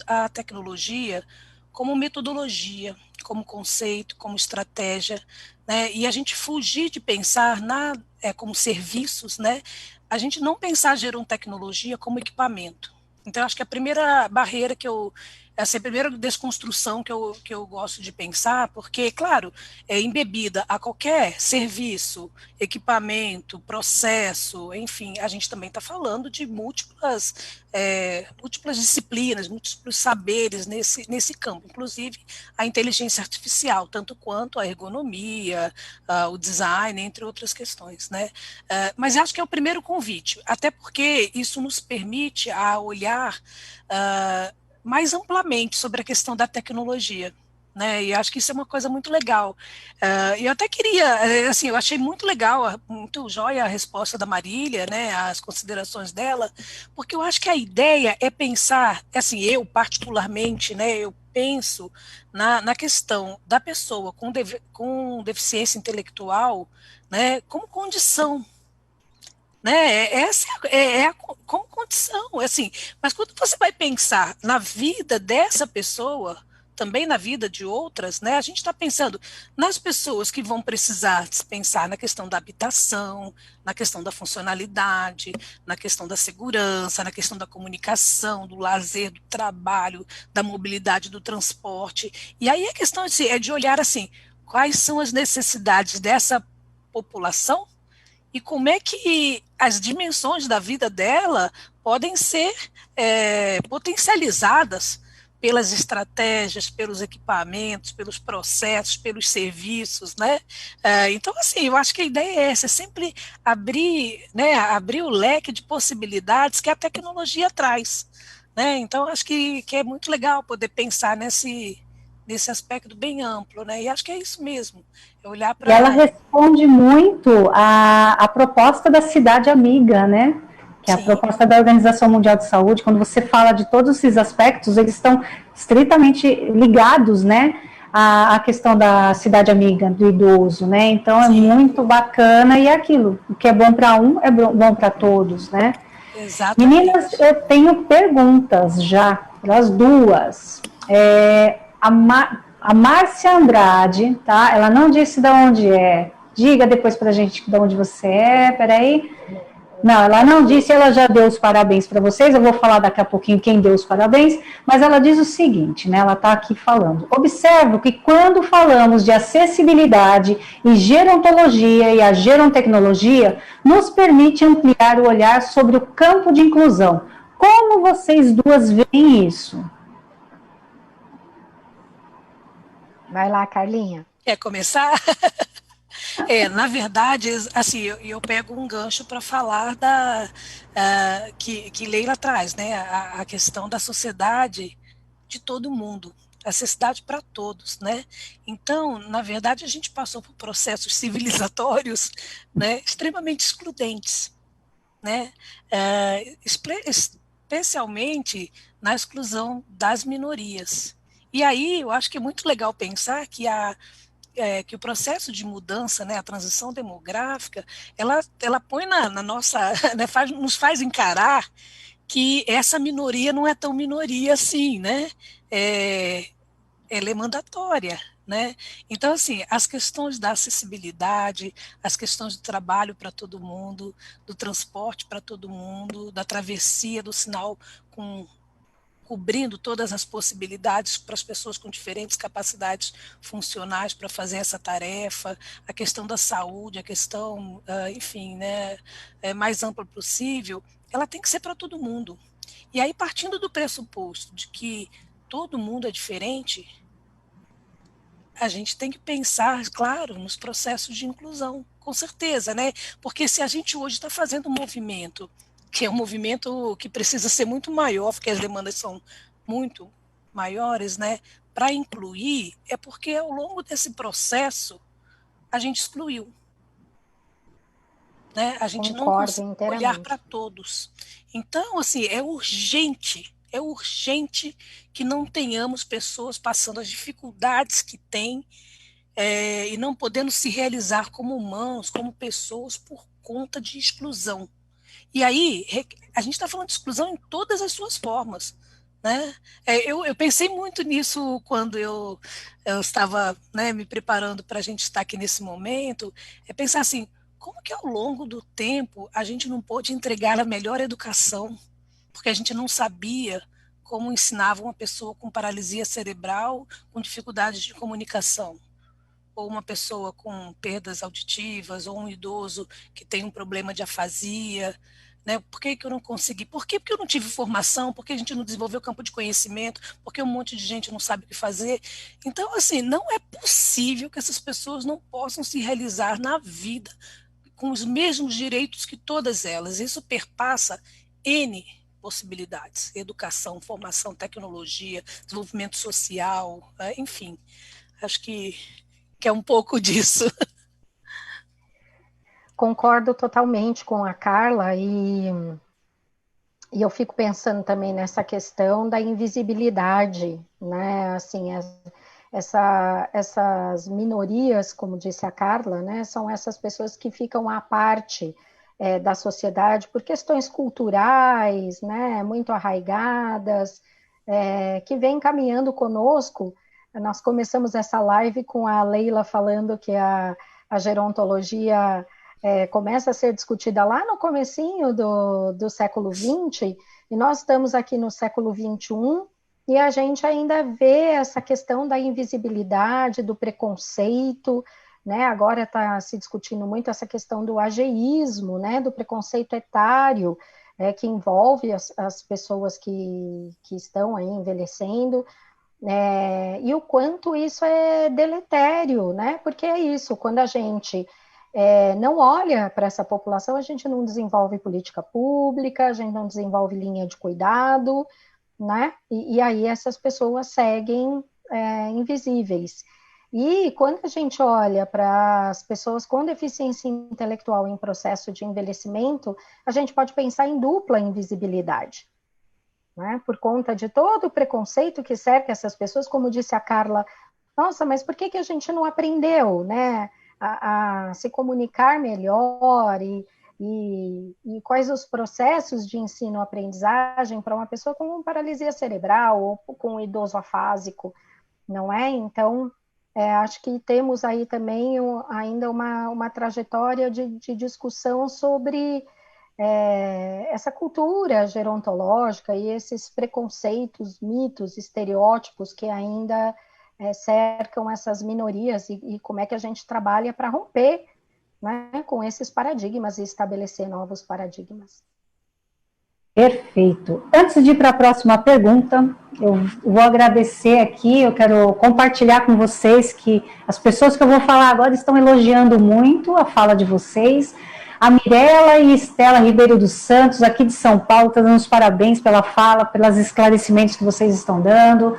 a tecnologia como metodologia, como conceito, como estratégia, né, e a gente fugir de pensar como serviços, né, a gente não pensar a gerontecnologia como equipamento. Então, acho que a primeira barreira essa é a primeira desconstrução que eu gosto de pensar, porque, claro, é embebida a qualquer serviço, equipamento, processo, enfim, a gente também está falando de múltiplas disciplinas, múltiplos saberes nesse campo, inclusive a inteligência artificial, tanto quanto a ergonomia, o design, entre outras questões, né? Mas acho que é o primeiro convite, até porque isso nos permite a olhar mais amplamente sobre a questão da tecnologia, né? E acho que isso é uma coisa muito legal. E eu até queria, assim, eu achei muito legal, muito jóia a resposta da Marília, né? As considerações dela, porque eu acho que a ideia é pensar, assim, eu particularmente, né? Eu penso na questão da pessoa com deficiência intelectual, né? Como condição, né? Essa como condição, assim. Mas quando você vai pensar na vida dessa pessoa, também na vida de outras, né? A gente está pensando nas pessoas que vão precisar pensar na questão da habitação, na questão da funcionalidade, na questão da segurança, na questão da comunicação, do lazer, do trabalho, da mobilidade, do transporte. E aí a questão é de olhar assim, quais são as necessidades dessa população e como é que as dimensões da vida dela podem ser potencializadas pelas estratégias, pelos equipamentos, pelos processos, pelos serviços, né? Então, assim, eu acho que a ideia é essa, é sempre abrir o leque de possibilidades que a tecnologia traz, né? Então, acho que é muito legal poder pensar nesse aspecto bem amplo, né? E acho que é isso mesmo, é olhar E ela para... responde muito à proposta da cidade amiga, né? Que é a Sim, proposta da Organização Mundial de Saúde. Quando você fala de todos esses aspectos, eles estão estritamente ligados, né? À questão da cidade amiga, do idoso, né? Então é sim, muito bacana e é aquilo, o que é bom para um é bom para todos, né? Meninas, exatamente. eu tenho perguntas já, para as duas. A Márcia Andrade, tá? Ela não disse de onde é. Diga depois pra gente de onde você é, peraí. Não, ela não disse, ela já deu os parabéns para vocês, eu vou falar daqui a pouquinho quem deu os parabéns, mas ela diz o seguinte, né, ela está aqui falando, observo que quando falamos de acessibilidade e gerontologia e a gerontecnologia, nos permite ampliar o olhar sobre o campo de inclusão. Como vocês duas veem isso? Vai lá, Carlinha. Quer começar? Na verdade, assim, eu pego um gancho para falar que Leila traz, né? A questão da sociedade de todo mundo, a sociedade para todos, né? Então, na verdade, a gente passou por processos civilizatórios, né, extremamente excludentes, né? Especialmente na exclusão das minorias. E aí, eu acho que é muito legal pensar que o processo de mudança, né, a transição demográfica, ela põe na nossa, né, nos faz encarar que essa minoria não é tão minoria assim, né? É, ela é mandatória, né? Então, assim, as questões da acessibilidade, as questões do trabalho para todo mundo, do transporte para todo mundo, da travessia do sinal cobrindo todas as possibilidades para as pessoas com diferentes capacidades funcionais para fazer essa tarefa, a questão da saúde, a questão, enfim, né, mais ampla possível, ela tem que ser para todo mundo. E aí, partindo do pressuposto de que todo mundo é diferente, a gente tem que pensar, claro, nos processos de inclusão, com certeza, né? Porque se a gente hoje está fazendo um movimento, que é um movimento que precisa ser muito maior, porque as demandas são muito maiores, né? Para incluir, é porque ao longo desse processo a gente excluiu, né? A gente não Concordo consegue olhar para inteiramente. todos. Então, assim, é urgente que não tenhamos pessoas passando as dificuldades que têm e não podendo se realizar como humanos, como pessoas, por conta de exclusão. E aí, a gente está falando de exclusão em todas as suas formas. Né? Eu pensei muito nisso quando eu estava, né, me preparando para a gente estar aqui nesse momento, pensar assim, como que ao longo do tempo a gente não pôde entregar a melhor educação, porque a gente não sabia como ensinava uma pessoa com paralisia cerebral, com dificuldades de comunicação, ou uma pessoa com perdas auditivas, ou um idoso que tem um problema de afasia, né? Por que eu não consegui? Por quê? Porque eu não tive formação, porque a gente não desenvolveu campo de conhecimento, porque um monte de gente não sabe o que fazer. Então, assim, não é possível que essas pessoas não possam se realizar na vida com os mesmos direitos que todas elas. Isso perpassa N possibilidades: educação, formação, tecnologia, desenvolvimento social, enfim. Acho que é um pouco disso. Concordo totalmente com a Carla e eu fico pensando também nessa questão da invisibilidade, né? Assim, essas minorias, como disse a Carla, né? São essas pessoas que ficam à parte da sociedade por questões culturais, né? Muito arraigadas, que vêm caminhando conosco. Nós começamos essa live com a Leila falando que a gerontologia começa a ser discutida lá no comecinho do século XX, e nós estamos aqui no século XXI, e a gente ainda vê essa questão da invisibilidade, do preconceito, né? Agora está se discutindo muito essa questão do ageísmo, né? Do preconceito etário, que envolve as pessoas que estão aí envelhecendo, e o quanto isso é deletério, né? Porque é isso, quando a gente não olha para essa população, a gente não desenvolve política pública, a gente não desenvolve linha de cuidado, né? E aí essas pessoas seguem invisíveis. E quando a gente olha para as pessoas com deficiência intelectual em processo de envelhecimento, a gente pode pensar em dupla invisibilidade, né? Por conta de todo o preconceito que cerca essas pessoas, como disse a Carla, nossa, mas por que a gente não aprendeu, né, a se comunicar melhor e quais os processos de ensino-aprendizagem para uma pessoa com paralisia cerebral ou com um idoso afásico, não é? Então, acho que temos aí também ainda uma trajetória de discussão sobre essa cultura gerontológica e esses preconceitos, mitos, estereótipos que ainda cercam essas minorias e como é que a gente trabalha para romper, né, com esses paradigmas e estabelecer novos paradigmas. Perfeito. Antes de ir para a próxima pergunta, eu vou agradecer aqui, eu quero compartilhar com vocês que as pessoas que eu vou falar agora estão elogiando muito a fala de vocês. A Mirella e Estela Ribeiro dos Santos, aqui de São Paulo, estão dando os parabéns pela fala, pelos esclarecimentos que vocês estão dando.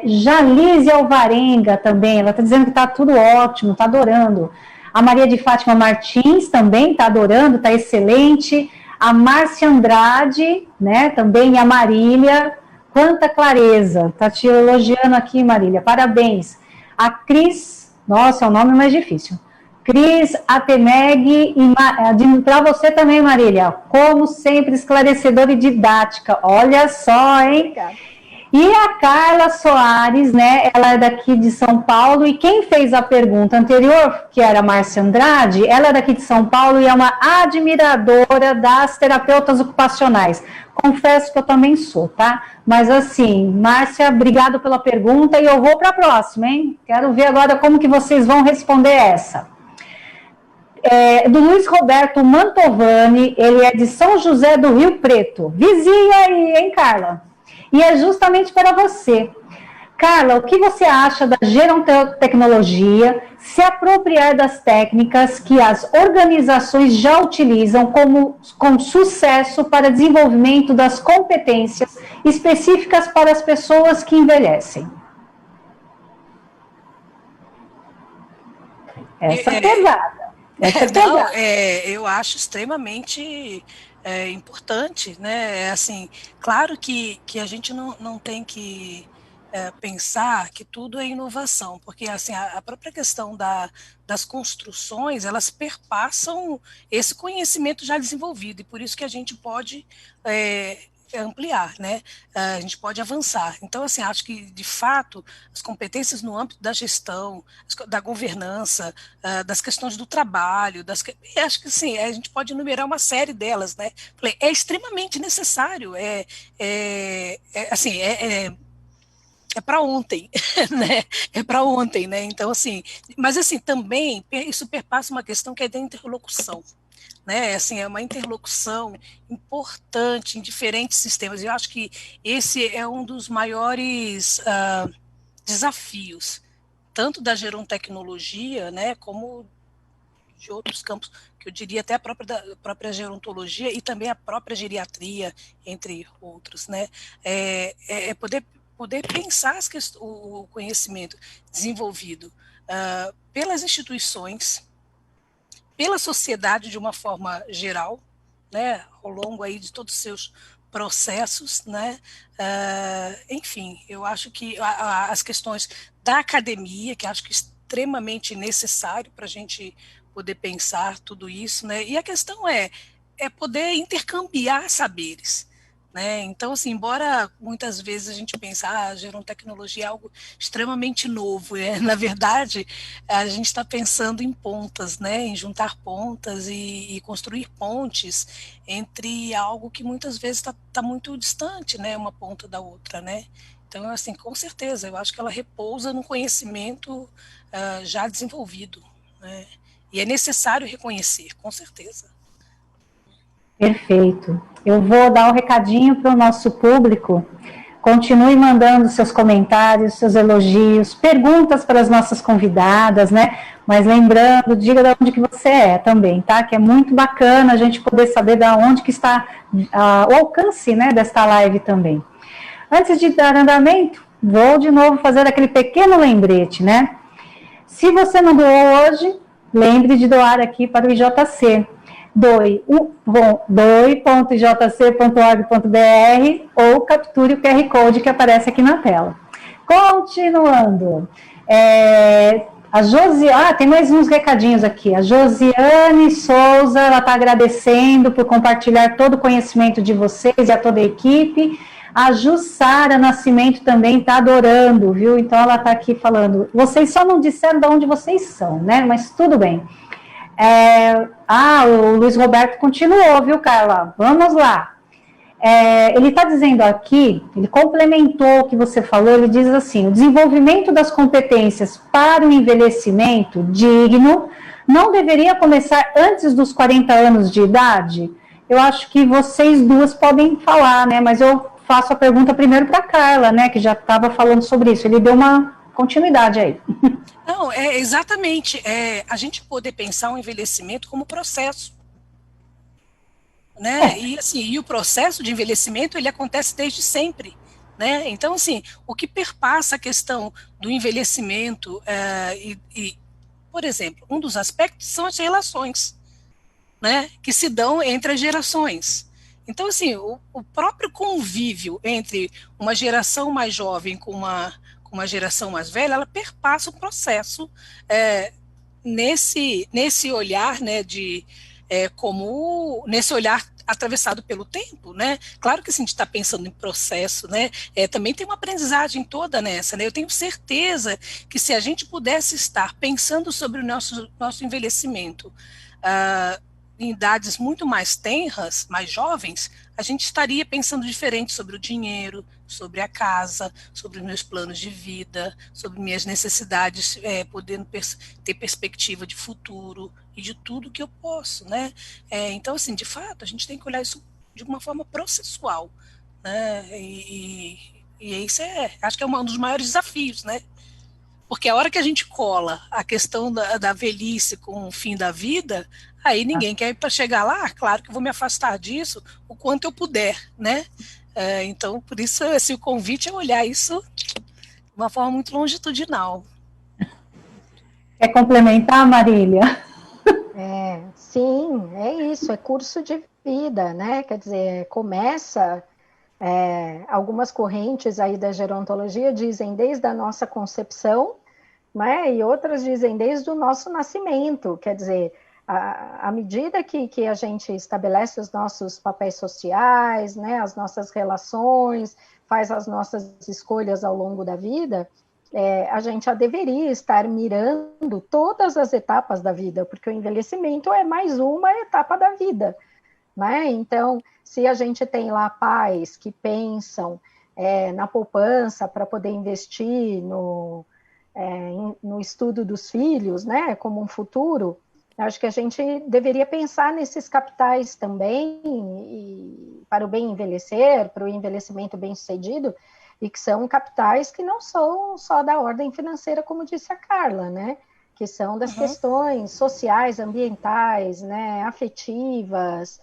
Jalise Alvarenga também, ela está dizendo que está tudo ótimo, está adorando. A Maria de Fátima Martins também está adorando, está excelente. A Márcia Andrade, né, também, e a Marília, quanta clareza, está te elogiando aqui, Marília, parabéns. A Cris, nossa, é o nome mais difícil. Cris Atemeg, e para você também, Marília, como sempre, esclarecedora e didática, olha só, hein? Obrigada. E a Carla Soares, né, ela é daqui de São Paulo, e quem fez a pergunta anterior, que era a Márcia Andrade, ela é daqui de São Paulo e é uma admiradora das terapeutas ocupacionais. Confesso que eu também sou, tá? Mas assim, Márcia, obrigado pela pergunta, e eu vou para a próxima, hein? Quero ver agora como que vocês vão responder essa. Do Luiz Roberto Mantovani, ele é de São José do Rio Preto. Vizinho aí, hein, Carla? E é justamente para você. Carla, o que você acha da gerontecnologia se apropriar das técnicas que as organizações já utilizam com sucesso para desenvolvimento das competências específicas para as pessoas que envelhecem? Essa é pesada. Não, eu acho extremamente importante, né? Assim, claro que a gente não tem que pensar que tudo é inovação, porque assim, a própria questão das construções, elas perpassam esse conhecimento já desenvolvido, e por isso que a gente pode ampliar, né? A gente pode avançar. Então, assim, acho que, de fato, as competências no âmbito da gestão, da governança, das questões do trabalho, acho que, sim, a gente pode enumerar uma série delas, né? É extremamente necessário, para ontem, né? É para ontem, né? Então, assim, mas assim, também isso perpassa uma questão que é da interlocução, né? Assim, é uma interlocução importante em diferentes sistemas. Eu acho que esse é um dos maiores desafios, tanto da gerontecnologia, né, como de outros campos, que eu diria até a própria gerontologia e também a própria geriatria, entre outros, né? Poder pensar o conhecimento desenvolvido pelas instituições, pela sociedade de uma forma geral, né, ao longo aí de todos os seus processos, né, enfim, eu acho que as questões da academia, que acho que é extremamente necessário para a gente poder pensar tudo isso, né, e a questão é poder intercambiar saberes, né? Então, assim, embora muitas vezes a gente pense, a gerontecnologia é algo extremamente novo, na verdade, a gente está pensando em pontas, né? Em juntar pontas e construir pontes entre algo que muitas vezes está muito distante, né? Uma ponta da outra, né? Então, assim, com certeza, eu acho que ela repousa no conhecimento já desenvolvido, né? E é necessário reconhecer, com certeza. Perfeito. Eu vou dar um recadinho para o nosso público. Continue mandando seus comentários, seus elogios, perguntas para as nossas convidadas, né? Mas lembrando, diga de onde que você é também, tá? Que é muito bacana a gente poder saber de onde que está o alcance, né, desta live também. Antes de dar andamento, vou de novo fazer aquele pequeno lembrete, né? Se você não doou hoje, lembre de doar aqui para o IJC. doe.ijc.org.br ou capture o QR Code que aparece aqui na tela. Continuando. Tem mais uns recadinhos aqui. A Josiane Souza, ela está agradecendo por compartilhar todo o conhecimento de vocês e a toda a equipe. A Jussara Nascimento também está adorando, viu? Então ela está aqui falando. Vocês só não disseram de onde vocês são, né? Mas tudo bem. O Luiz Roberto continuou, viu, Carla? Vamos lá. Ele está dizendo aqui, ele complementou o que você falou, ele diz assim: o desenvolvimento das competências para o envelhecimento digno não deveria começar antes dos 40 anos de idade? Eu acho que vocês duas podem falar, né? Mas eu faço a pergunta primeiro para a Carla, né? Que já estava falando sobre isso. Ele deu uma continuidade aí. Não, exatamente. A gente poder pensar o envelhecimento como processo. Né? E o processo de envelhecimento, ele acontece desde sempre, né? Então, assim, o que perpassa a questão do envelhecimento, por exemplo, um dos aspectos são as relações, né? Que se dão entre as gerações. Então, assim, o próprio convívio entre uma geração mais jovem com uma geração mais velha, ela perpassa o processo nesse olhar, né, nesse olhar atravessado pelo tempo, né? Claro que se a gente está pensando em processo, né? Também tem uma aprendizagem toda nessa, né? Eu tenho certeza que se a gente pudesse estar pensando sobre o nosso envelhecimento em idades muito mais tenras, mais jovens, a gente estaria pensando diferente sobre o dinheiro, sobre a casa, sobre os meus planos de vida, sobre minhas necessidades, podendo ter perspectiva de futuro e de tudo que eu posso, né? Então, assim, de fato, a gente tem que olhar isso de uma forma processual, né? E isso acho que é um dos maiores desafios, né? Porque a hora que a gente cola a questão da velhice com o fim da vida, aí ninguém quer ir para chegar lá. Claro que eu vou me afastar disso o quanto eu puder, né? Então, por isso, o convite é olhar isso de uma forma muito longitudinal. Quer complementar, Marília? Sim, é isso, é curso de vida, né? Quer dizer, começa... algumas correntes aí da gerontologia dizem desde a nossa concepção, né, e outras dizem desde o nosso nascimento. Quer dizer, à medida que a gente estabelece os nossos papéis sociais, né, as nossas relações, faz as nossas escolhas ao longo da vida, a gente já deveria estar mirando todas as etapas da vida, porque o envelhecimento é mais uma etapa da vida, né? Então, se a gente tem lá pais que pensam na poupança para poder investir no estudo dos filhos, né, como um futuro, acho que a gente deveria pensar nesses capitais também, para o bem envelhecer, para o envelhecimento bem-sucedido, e que são capitais que não são só da ordem financeira, como disse a Carla, né, que são das questões sociais, ambientais, né, afetivas,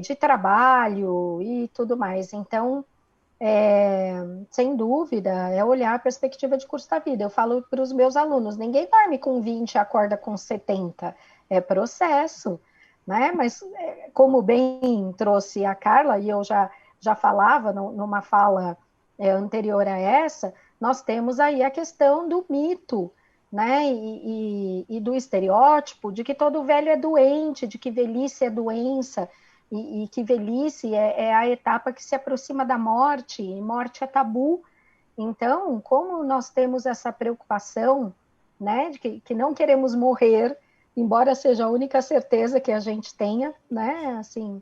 de trabalho e tudo mais. Então, sem dúvida, é olhar a perspectiva de curso da vida. Eu falo para os meus alunos, ninguém dorme com 20 e acorda com 70, é processo, né? Mas, como bem trouxe a Carla, e eu já falava numa fala anterior a essa, nós temos aí a questão do mito, né? E do estereótipo de que todo velho é doente, de que velhice é doença, e que velhice é a etapa que se aproxima da morte, e morte é tabu. Então, como nós temos essa preocupação, né, de que não queremos morrer, embora seja a única certeza que a gente tenha, né, assim,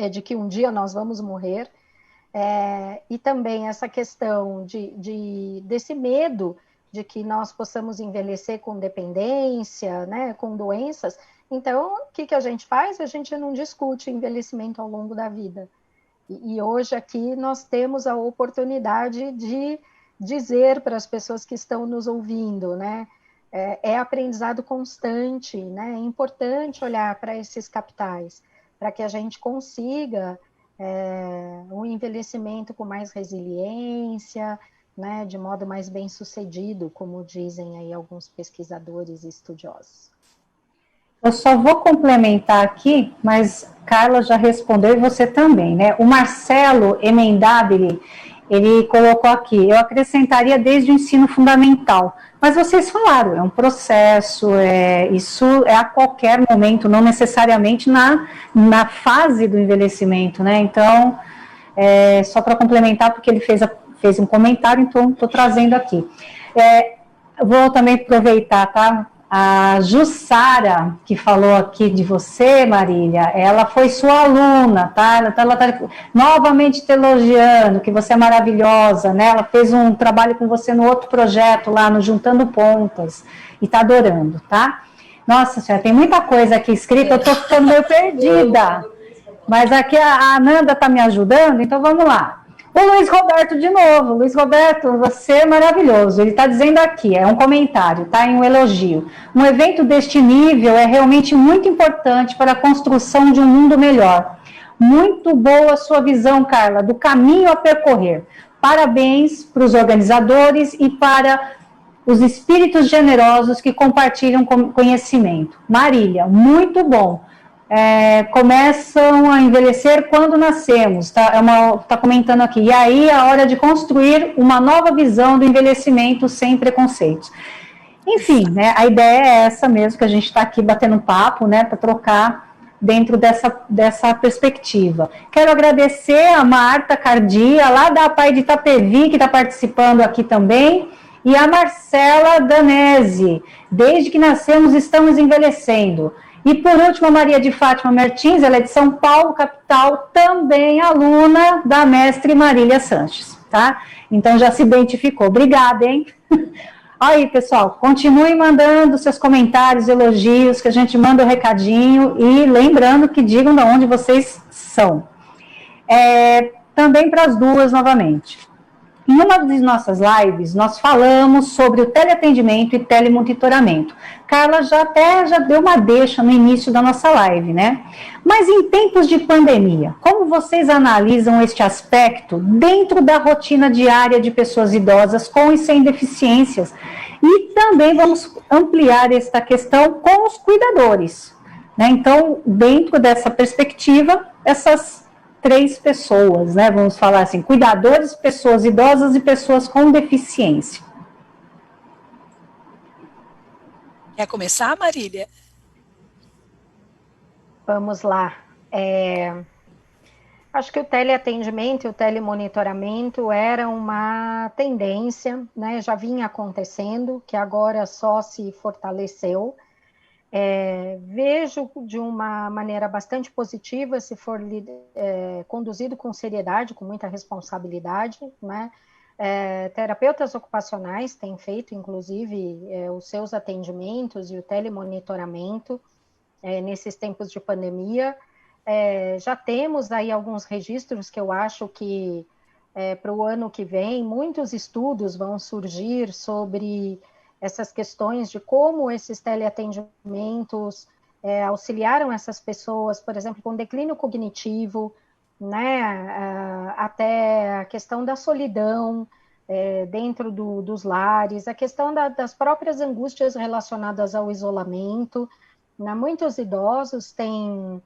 de que um dia nós vamos morrer, e também essa questão desse medo de que nós possamos envelhecer com dependência, né, com doenças. Então, o que a gente faz? A gente não discute envelhecimento ao longo da vida. E hoje aqui nós temos a oportunidade de dizer para as pessoas que estão nos ouvindo, né, aprendizado constante, né, é importante olhar para esses capitais, para que a gente consiga um envelhecimento com mais resiliência, né, de modo mais bem-sucedido, como dizem aí alguns pesquisadores e estudiosos. Eu só vou complementar aqui, mas Carla já respondeu e você também, né? O Marcelo Emendabile, ele colocou aqui, eu acrescentaria desde o ensino fundamental, mas vocês falaram, é um processo, isso é a qualquer momento, não necessariamente na fase do envelhecimento, né? Então, só para complementar, porque ele fez um comentário, então estou trazendo aqui. Eu vou também aproveitar, tá? A Jussara, que falou aqui de você, Marília, ela foi sua aluna, tá? Ela tá novamente te elogiando, que você é maravilhosa, né? Ela fez um trabalho com você no outro projeto lá, no Juntando Pontas, e tá adorando, tá? Nossa senhora, tem muita coisa aqui escrita, eu tô ficando meio perdida. Mas aqui a Ananda tá me ajudando, então vamos lá. O Luiz Roberto de novo. Luiz Roberto, você é maravilhoso. Ele está dizendo aqui, é um comentário, tá? Em um elogio. Um evento deste nível é realmente muito importante para a construção de um mundo melhor. Muito boa a sua visão, Carla, do caminho a percorrer. Parabéns para os organizadores e para os espíritos generosos que compartilham conhecimento. Marília, muito bom. Começam a envelhecer quando nascemos, tá comentando aqui, e aí é a hora de construir uma nova visão do envelhecimento sem preconceitos. Enfim, né, a ideia é essa mesmo, que a gente está aqui batendo papo, né, para trocar dentro dessa perspectiva. Quero agradecer a Marta Cardia, lá da Pai de Itapevi, que está participando aqui também, e a Marcela Danese. Desde que nascemos, estamos envelhecendo. E, por último, a Maria de Fátima Martins, ela é de São Paulo, capital, também aluna da mestre Marília Sanches, tá? Então, já se identificou. Obrigada, hein? Aí, pessoal, continue mandando seus comentários, elogios, que a gente manda o recadinho, e lembrando que digam de onde vocês são. Também para as duas, novamente. Em uma das nossas lives, nós falamos sobre o teleatendimento e telemonitoramento. Carla já deu uma deixa no início da nossa live, né? Mas em tempos de pandemia, como vocês analisam este aspecto dentro da rotina diária de pessoas idosas com e sem deficiências? E também vamos ampliar esta questão com os cuidadores, né? Então, dentro dessa perspectiva, essas 3 pessoas, né? Vamos falar assim, cuidadores, pessoas idosas e pessoas com deficiência. Quer começar, Marília? Vamos lá. Acho que o teleatendimento e o telemonitoramento era uma tendência, né? Já vinha acontecendo, que agora só se fortaleceu. Vejo de uma maneira bastante positiva se for conduzido com seriedade, com muita responsabilidade, né? Terapeutas ocupacionais têm feito, inclusive, os seus atendimentos e o telemonitoramento nesses tempos de pandemia. Já temos aí alguns registros que eu acho que para o ano que vem, muitos estudos vão surgir sobre essas questões de como esses teleatendimentos auxiliaram essas pessoas, por exemplo, com declínio cognitivo, né, até a questão da solidão dentro dos lares, a questão das próprias angústias relacionadas ao isolamento, né? Muitos idosos têm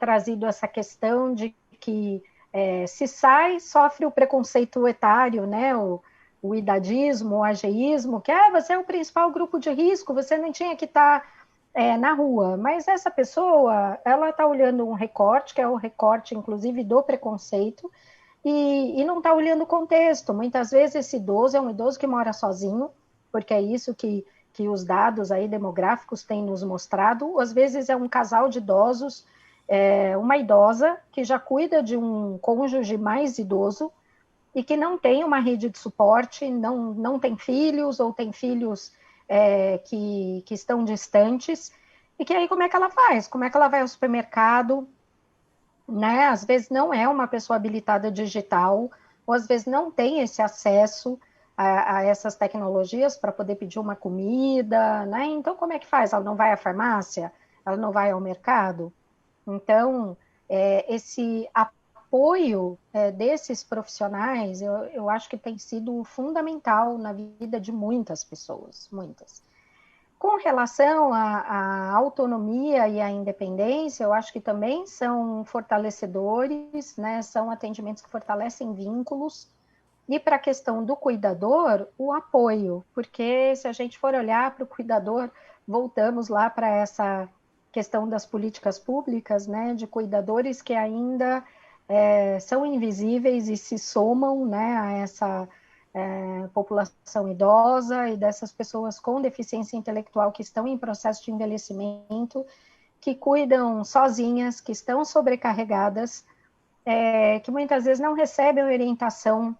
trazido essa questão de que se sai, sofre o preconceito etário, né, o idadismo, o ageísmo, que você é o principal grupo de risco, você não tinha que estar na rua. Mas essa pessoa, ela está olhando um recorte, que é o recorte, inclusive, do preconceito, e não está olhando o contexto. Muitas vezes esse idoso é um idoso que mora sozinho, porque é isso que os dados aí demográficos têm nos mostrado. Às vezes é um casal de idosos, uma idosa que já cuida de um cônjuge mais idoso, e que não tem uma rede de suporte, não tem filhos, ou tem filhos que estão distantes, e que aí como é que ela faz? Como é que ela vai ao supermercado, né? Às vezes não é uma pessoa habilitada digital, ou às vezes não tem esse acesso a essas tecnologias para poder pedir uma comida, né? Então como é que faz? Ela não vai à farmácia? Ela não vai ao mercado? Então, esse apoio desses profissionais, eu acho que tem sido fundamental na vida de muitas pessoas, muitas. Com relação à autonomia e à independência, eu acho que também são fortalecedores, né? São atendimentos que fortalecem vínculos. E para a questão do cuidador, o apoio, porque se a gente for olhar para o cuidador, voltamos lá para essa questão das políticas públicas, né? De cuidadores que ainda são invisíveis e se somam, né, a essa população idosa e dessas pessoas com deficiência intelectual que estão em processo de envelhecimento, que cuidam sozinhas, que estão sobrecarregadas, que muitas vezes não recebem a orientação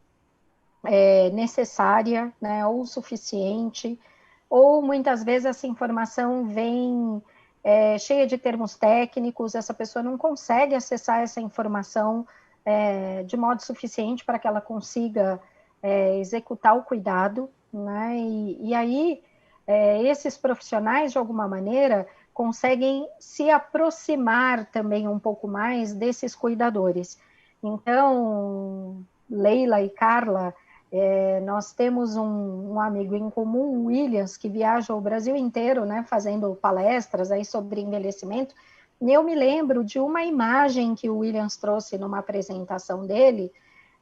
necessária, né, ou suficiente, ou muitas vezes essa informação vem cheia de termos técnicos, essa pessoa não consegue acessar essa informação de modo suficiente para que ela consiga executar o cuidado, né? E aí esses profissionais, de alguma maneira, conseguem se aproximar também um pouco mais desses cuidadores. Então, Leila e Carla, nós temos um amigo em comum, o Williams, que viaja o Brasil inteiro, né, fazendo palestras aí sobre envelhecimento, e eu me lembro de uma imagem que o Williams trouxe numa apresentação dele,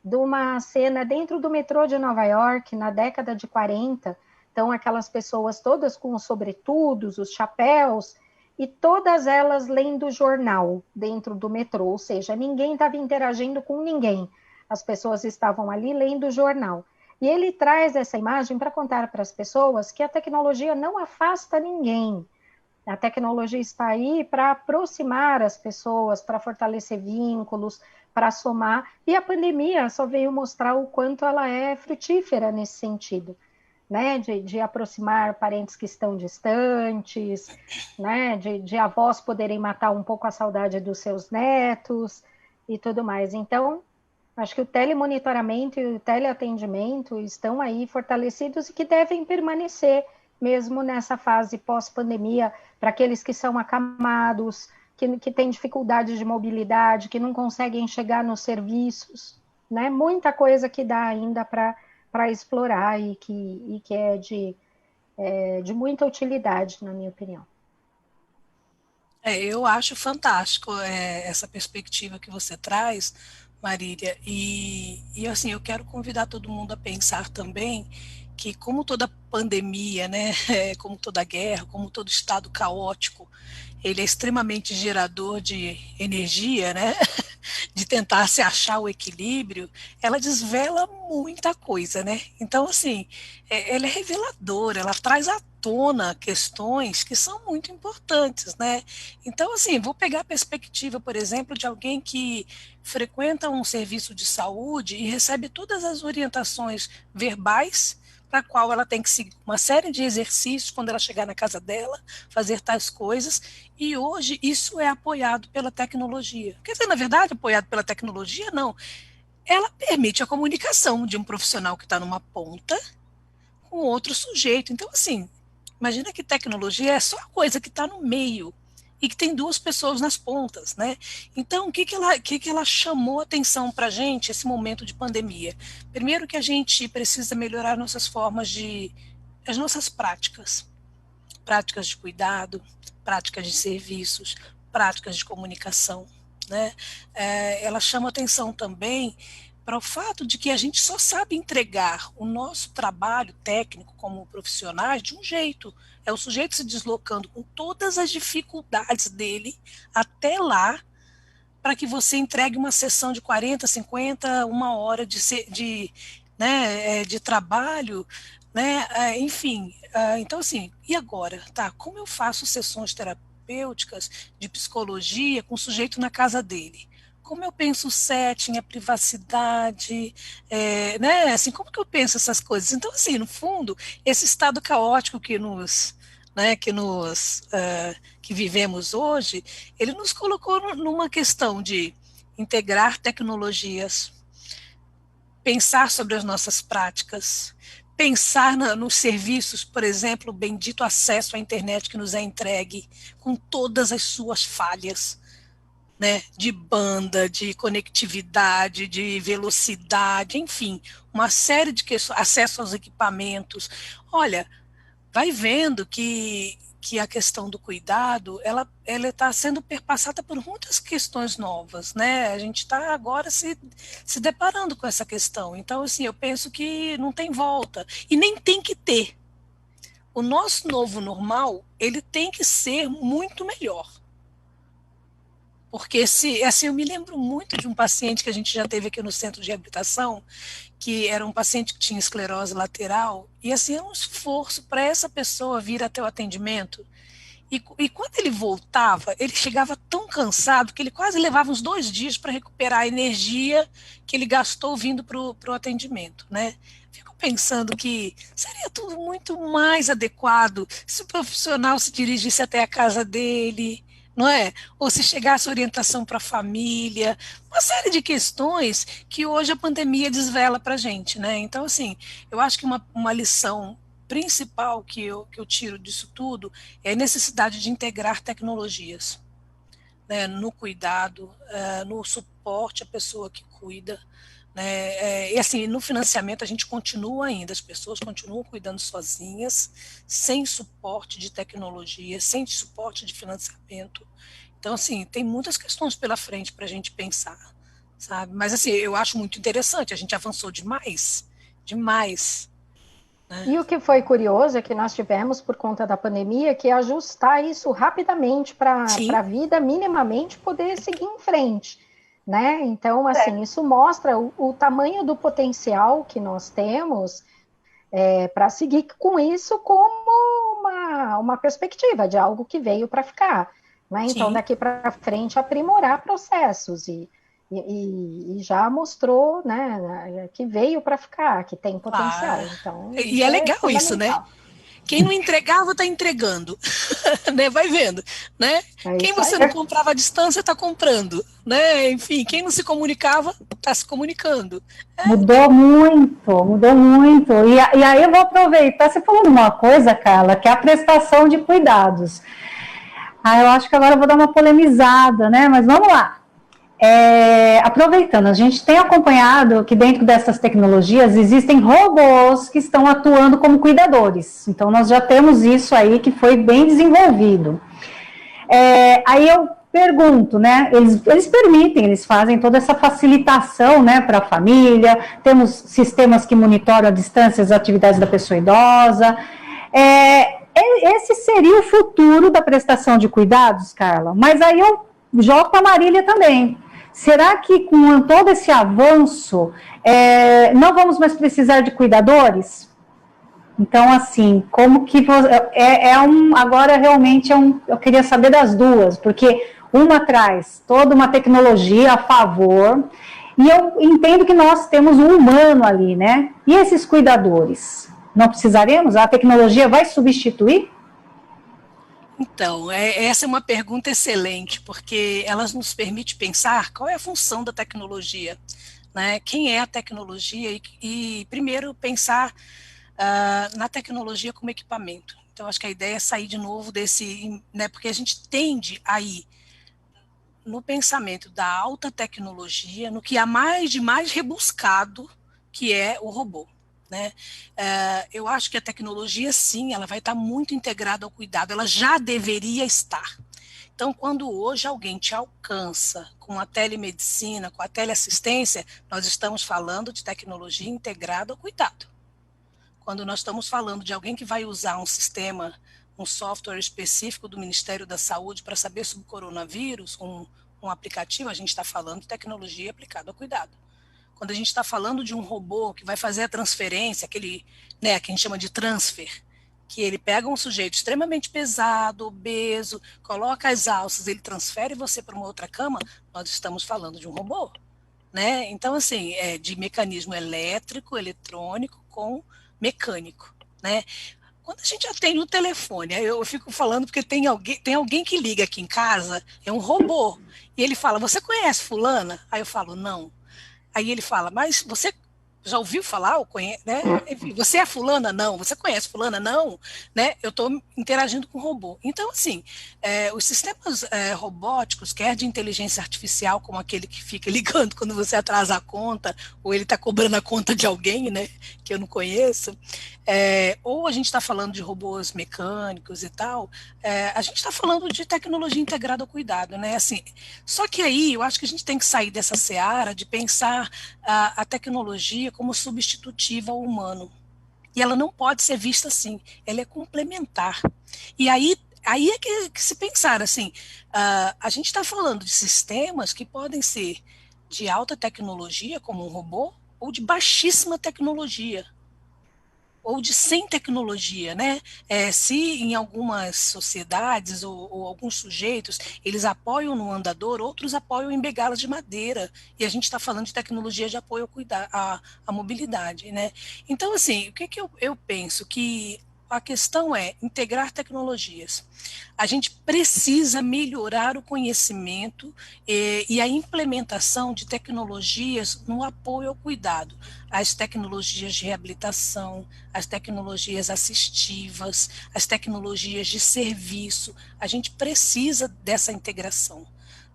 de uma cena dentro do metrô de Nova York, na década de 40, então aquelas pessoas todas com os sobretudos, os chapéus, e todas elas lendo jornal dentro do metrô, ou seja, ninguém estava interagindo com ninguém, as pessoas estavam ali lendo jornal. E ele traz essa imagem para contar para as pessoas que a tecnologia não afasta ninguém. A tecnologia está aí para aproximar as pessoas, para fortalecer vínculos, para somar. E a pandemia só veio mostrar o quanto ela é frutífera nesse sentido, né? De aproximar parentes que estão distantes, né? De avós poderem matar um pouco a saudade dos seus netos e tudo mais. Então, acho que o telemonitoramento e o teleatendimento estão aí fortalecidos e que devem permanecer mesmo nessa fase pós-pandemia, para aqueles que são acamados, que têm dificuldade de mobilidade, que não conseguem chegar nos serviços, né? Muita coisa que dá ainda para explorar e que é de muita utilidade, na minha opinião. Eu acho fantástico essa perspectiva que você traz, Marília, e assim, eu quero convidar todo mundo a pensar também que, como toda pandemia, né, como toda guerra, como todo estado caótico, ele é extremamente gerador de energia, né, de tentar se achar o equilíbrio, ela desvela muita coisa, né? Então, assim, ela é reveladora, ela traz à tona questões que são muito importantes, né? Então, assim, vou pegar a perspectiva, por exemplo, de alguém que frequenta um serviço de saúde e recebe todas as orientações verbais, para a qual ela tem que seguir uma série de exercícios quando ela chegar na casa dela, fazer tais coisas, e hoje isso é apoiado pela tecnologia. Quer dizer, na verdade, apoiado pela tecnologia, não. Ela permite a comunicação de um profissional que está numa ponta com outro sujeito. Então, assim, imagina que tecnologia é só a coisa que está no meio e que tem duas pessoas nas pontas, né? Então, o que ela chamou atenção para a gente, esse momento de pandemia? Primeiro que a gente precisa melhorar nossas formas as nossas práticas de cuidado, práticas de serviços, práticas de comunicação, né? Ela chama atenção também para o fato de que a gente só sabe entregar o nosso trabalho técnico como profissionais de um jeito. É o sujeito se deslocando com todas as dificuldades dele até lá, para que você entregue uma sessão de 40, 50, uma hora de trabalho, né? Enfim, então assim, e agora? Tá, como eu faço sessões terapêuticas de psicologia com o sujeito na casa dele? Como eu penso o setting, a privacidade, né? Assim, como que eu penso essas coisas? Então, assim, no fundo, esse estado caótico que vivemos hoje, ele nos colocou numa questão de integrar tecnologias, pensar sobre as nossas práticas, pensar nos serviços, por exemplo, o bendito acesso à internet que nos é entregue, com todas as suas falhas, né, de banda, de conectividade, de velocidade, enfim, uma série de questões, acesso aos equipamentos. Olha, vai vendo que a questão do cuidado, ela está sendo perpassada por muitas questões novas, né? A gente está agora se deparando com essa questão. Então, assim, eu penso que não tem volta. E nem tem que ter. O nosso novo normal, ele tem que ser muito melhor. Porque assim, eu me lembro muito de um paciente que a gente já teve aqui no centro de reabilitação, que era um paciente que tinha esclerose lateral, e assim, era um esforço para essa pessoa vir até o atendimento. E quando ele voltava, ele chegava tão cansado que ele quase levava uns 2 dias para recuperar a energia que ele gastou vindo para o atendimento, né? Fico pensando que seria tudo muito mais adequado se o profissional se dirigisse até a casa dele, não é? Ou se chegasse orientação para a família, uma série de questões que hoje a pandemia desvela para a gente, né? Então, assim, eu acho que uma lição principal que eu tiro disso tudo é a necessidade de integrar tecnologias, né, no cuidado, no suporte à pessoa que cuida, né, e assim, no financiamento a gente continua ainda, as pessoas continuam cuidando sozinhas, sem suporte de tecnologia, sem suporte de financiamento. Então, assim, tem muitas questões pela frente para a gente pensar, sabe? Mas, assim, eu acho muito interessante, a gente avançou demais, demais. E o que foi curioso é que nós tivemos, por conta da pandemia, que ajustar isso rapidamente para a vida minimamente poder seguir em frente, né? Então, assim, isso mostra o tamanho do potencial que nós temos para seguir com isso como uma perspectiva de algo que veio para ficar, né? Então, daqui para frente, aprimorar processos e já mostrou, né, que veio para ficar, que tem potencial. Então, e é legal isso, né? Quem não entregava está entregando, né? Vai vendo, né? Quem você não comprava à distância está comprando, né? Enfim, quem não se comunicava está se comunicando. Mudou muito, mudou muito. E aí eu vou aproveitar, você falou uma coisa, Carla, que é a prestação de cuidados. Eu acho que agora eu vou dar uma polemizada, né? Mas vamos lá. Aproveitando, a gente tem acompanhado que dentro dessas tecnologias existem robôs que estão atuando como cuidadores. Então, nós já temos isso aí que foi bem desenvolvido. Aí eu pergunto, né? Eles permitem, eles fazem toda essa facilitação, né, para a família. Temos sistemas que monitoram à distância as atividades da pessoa idosa. Esse seria o futuro da prestação de cuidados, Carla. Mas aí eu jogo para a Marília também. Será que com todo esse avanço, não vamos mais precisar de cuidadores? Então, assim, como que... agora, realmente, eu queria saber das duas, porque uma traz toda uma tecnologia a favor, e eu entendo que nós temos um humano ali, né? E esses cuidadores? Não precisaremos? A tecnologia vai substituir? Então, essa é uma pergunta excelente, porque ela nos permite pensar qual é a função da tecnologia, né? Quem é a tecnologia e primeiro, pensar na tecnologia como equipamento. Então, acho que a ideia é sair de novo desse, né? Porque a gente tende a ir no pensamento da alta tecnologia, no que há de mais rebuscado, que é o robô. Né? Eu acho que a tecnologia, sim, ela vai estar muito integrada ao cuidado, ela já deveria estar. Então, quando hoje alguém te alcança com a telemedicina, com a teleassistência, nós estamos falando de tecnologia integrada ao cuidado. Quando nós estamos falando de alguém que vai usar um sistema, um software específico do Ministério da Saúde para saber sobre o coronavírus, um aplicativo, a gente está falando de tecnologia aplicada ao cuidado. Quando a gente está falando de um robô que vai fazer a transferência, aquele, né, que a gente chama de transfer, que ele pega um sujeito extremamente pesado, obeso, coloca as alças, ele transfere você para uma outra cama, nós estamos falando de um robô. Né? Então, assim, de mecanismo elétrico, eletrônico com mecânico. Né? Quando a gente atende o telefone, eu fico falando porque tem alguém que liga aqui em casa, é um robô, e ele fala, você conhece fulana? Aí eu falo, não. Aí ele fala, mas você já ouviu falar, ou né? Enfim, você é fulana? Não. Você conhece fulana? Não. Né? Eu estou interagindo com o robô. Então, assim, os sistemas robóticos, quer de inteligência artificial, como aquele que fica ligando quando você atrasa a conta, ou ele está cobrando a conta de alguém, né? Que eu não conheço, ou a gente está falando de robôs mecânicos e tal, a gente está falando de tecnologia integrada ao cuidado, né? Assim, só que aí eu acho que a gente tem que sair dessa seara de pensar a tecnologia como substitutiva ao humano. E ela não pode ser vista assim, ela é complementar. E aí é que se pensar assim, a gente está falando de sistemas que podem ser de alta tecnologia, como um robô, ou de baixíssima tecnologia, ou de sem tecnologia, né? Se em algumas sociedades ou alguns sujeitos eles apoiam no andador, outros apoiam em begalas de madeira, e a gente está falando de tecnologia de apoio à mobilidade, né? Então, assim, o que eu penso? Que a questão é integrar tecnologias. A gente precisa melhorar o conhecimento e a implementação de tecnologias no apoio ao cuidado, as tecnologias de reabilitação, as tecnologias assistivas, as tecnologias de serviço. A gente precisa dessa integração.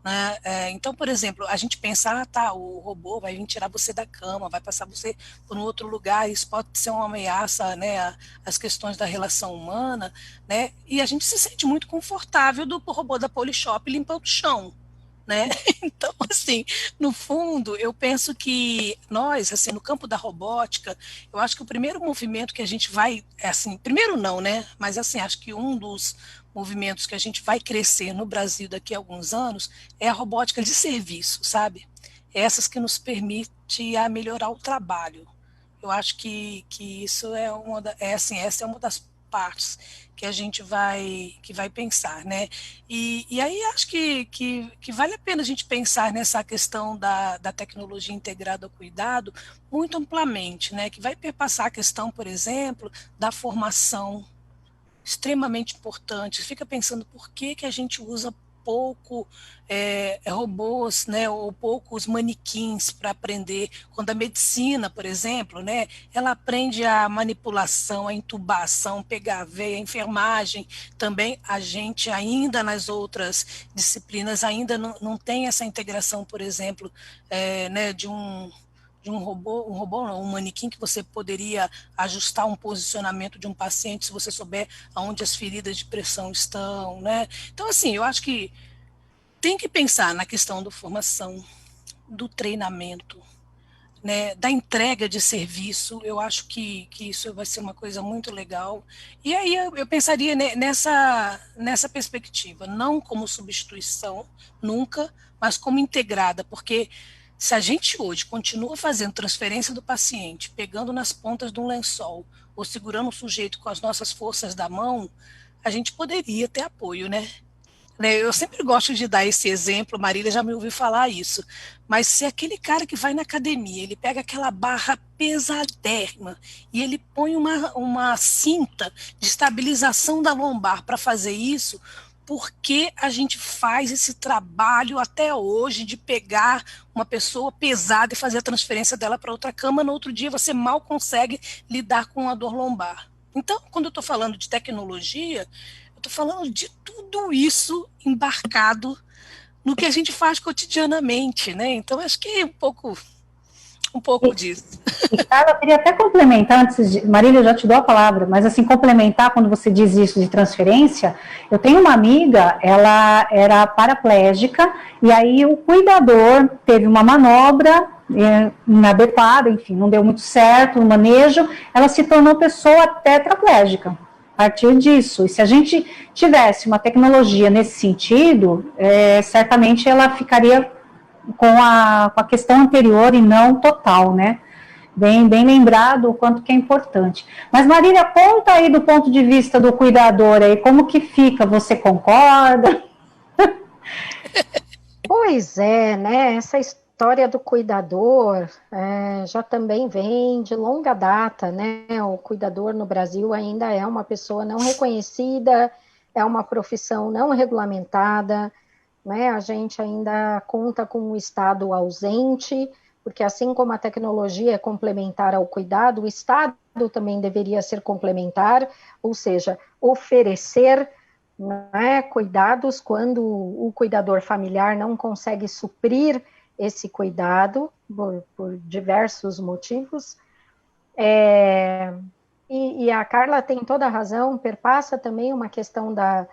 Né? Então, por exemplo, a gente pensa, tá, o robô vai vir tirar você da cama, vai passar você por um outro lugar, isso pode ser uma ameaça, né, às questões da relação humana, né? E a gente se sente muito confortável do robô da Polishop limpando o chão. Né? Então, assim, no fundo, eu penso que nós, assim, no campo da robótica, eu acho que o primeiro movimento que a gente vai, assim, primeiro não, né? Mas, assim, acho que um dos movimentos que a gente vai crescer no Brasil daqui a alguns anos é a robótica de serviço, sabe? Essas que nos permite a melhorar o trabalho. Eu acho que isso é assim, essa é uma das partes que a gente vai pensar, né? E aí acho que vale a pena a gente pensar nessa questão da tecnologia integrada ao cuidado muito amplamente, né? Que vai perpassar a questão, por exemplo, da formação, extremamente importante. Fica pensando por que a gente usa pouco robôs, né, ou poucos manequins para aprender, quando a medicina, por exemplo, né, ela aprende a manipulação, a intubação, pegar a veia, a enfermagem, também a gente ainda nas outras disciplinas ainda não tem essa integração, por exemplo, né, de um robô não, um manequim que você poderia ajustar um posicionamento de um paciente se você souber aonde as feridas de pressão estão, né? Então, assim, eu acho que tem que pensar na questão da formação, do treinamento, né, da entrega de serviço. Eu acho que isso vai ser uma coisa muito legal. E aí eu pensaria nessa perspectiva, não como substituição, nunca, mas como integrada, porque se a gente hoje continua fazendo transferência do paciente, pegando nas pontas de um lençol, ou segurando o sujeito com as nossas forças da mão, a gente poderia ter apoio, né? Eu sempre gosto de dar esse exemplo, Marília já me ouviu falar isso, mas se aquele cara que vai na academia, ele pega aquela barra pesadérrima e ele põe uma cinta de estabilização da lombar para fazer isso, por que a gente faz esse trabalho até hoje de pegar uma pessoa pesada e fazer a transferência dela para outra cama, no outro dia você mal consegue lidar com a dor lombar? Então, quando eu estou falando de tecnologia, eu estou falando de tudo isso embarcado no que a gente faz cotidianamente, né? Então, acho que um pouco disso. E, Carla, eu queria até complementar, antes de... Marília, eu já te dou a palavra, mas assim, complementar quando você diz isso de transferência, eu tenho uma amiga, ela era paraplégica, e aí o cuidador teve uma manobra inadequada, enfim, não deu muito certo o manejo, ela se tornou pessoa tetraplégica a partir disso. E se a gente tivesse uma tecnologia nesse sentido, certamente ela ficaria com a questão anterior e não total, né? Bem lembrado o quanto que é importante. Mas, Marília, conta aí do ponto de vista do cuidador aí, como que fica? Você concorda? Pois é, né? Essa história do cuidador já também vem de longa data, né? O cuidador no Brasil ainda é uma pessoa não reconhecida, é uma profissão não regulamentada, né? A gente ainda conta com um Estado ausente, porque assim como a tecnologia é complementar ao cuidado, o Estado também deveria ser complementar, ou seja, oferecer, né, cuidados quando o cuidador familiar não consegue suprir esse cuidado por diversos motivos. E a Carla tem toda a razão, perpassa também uma questão da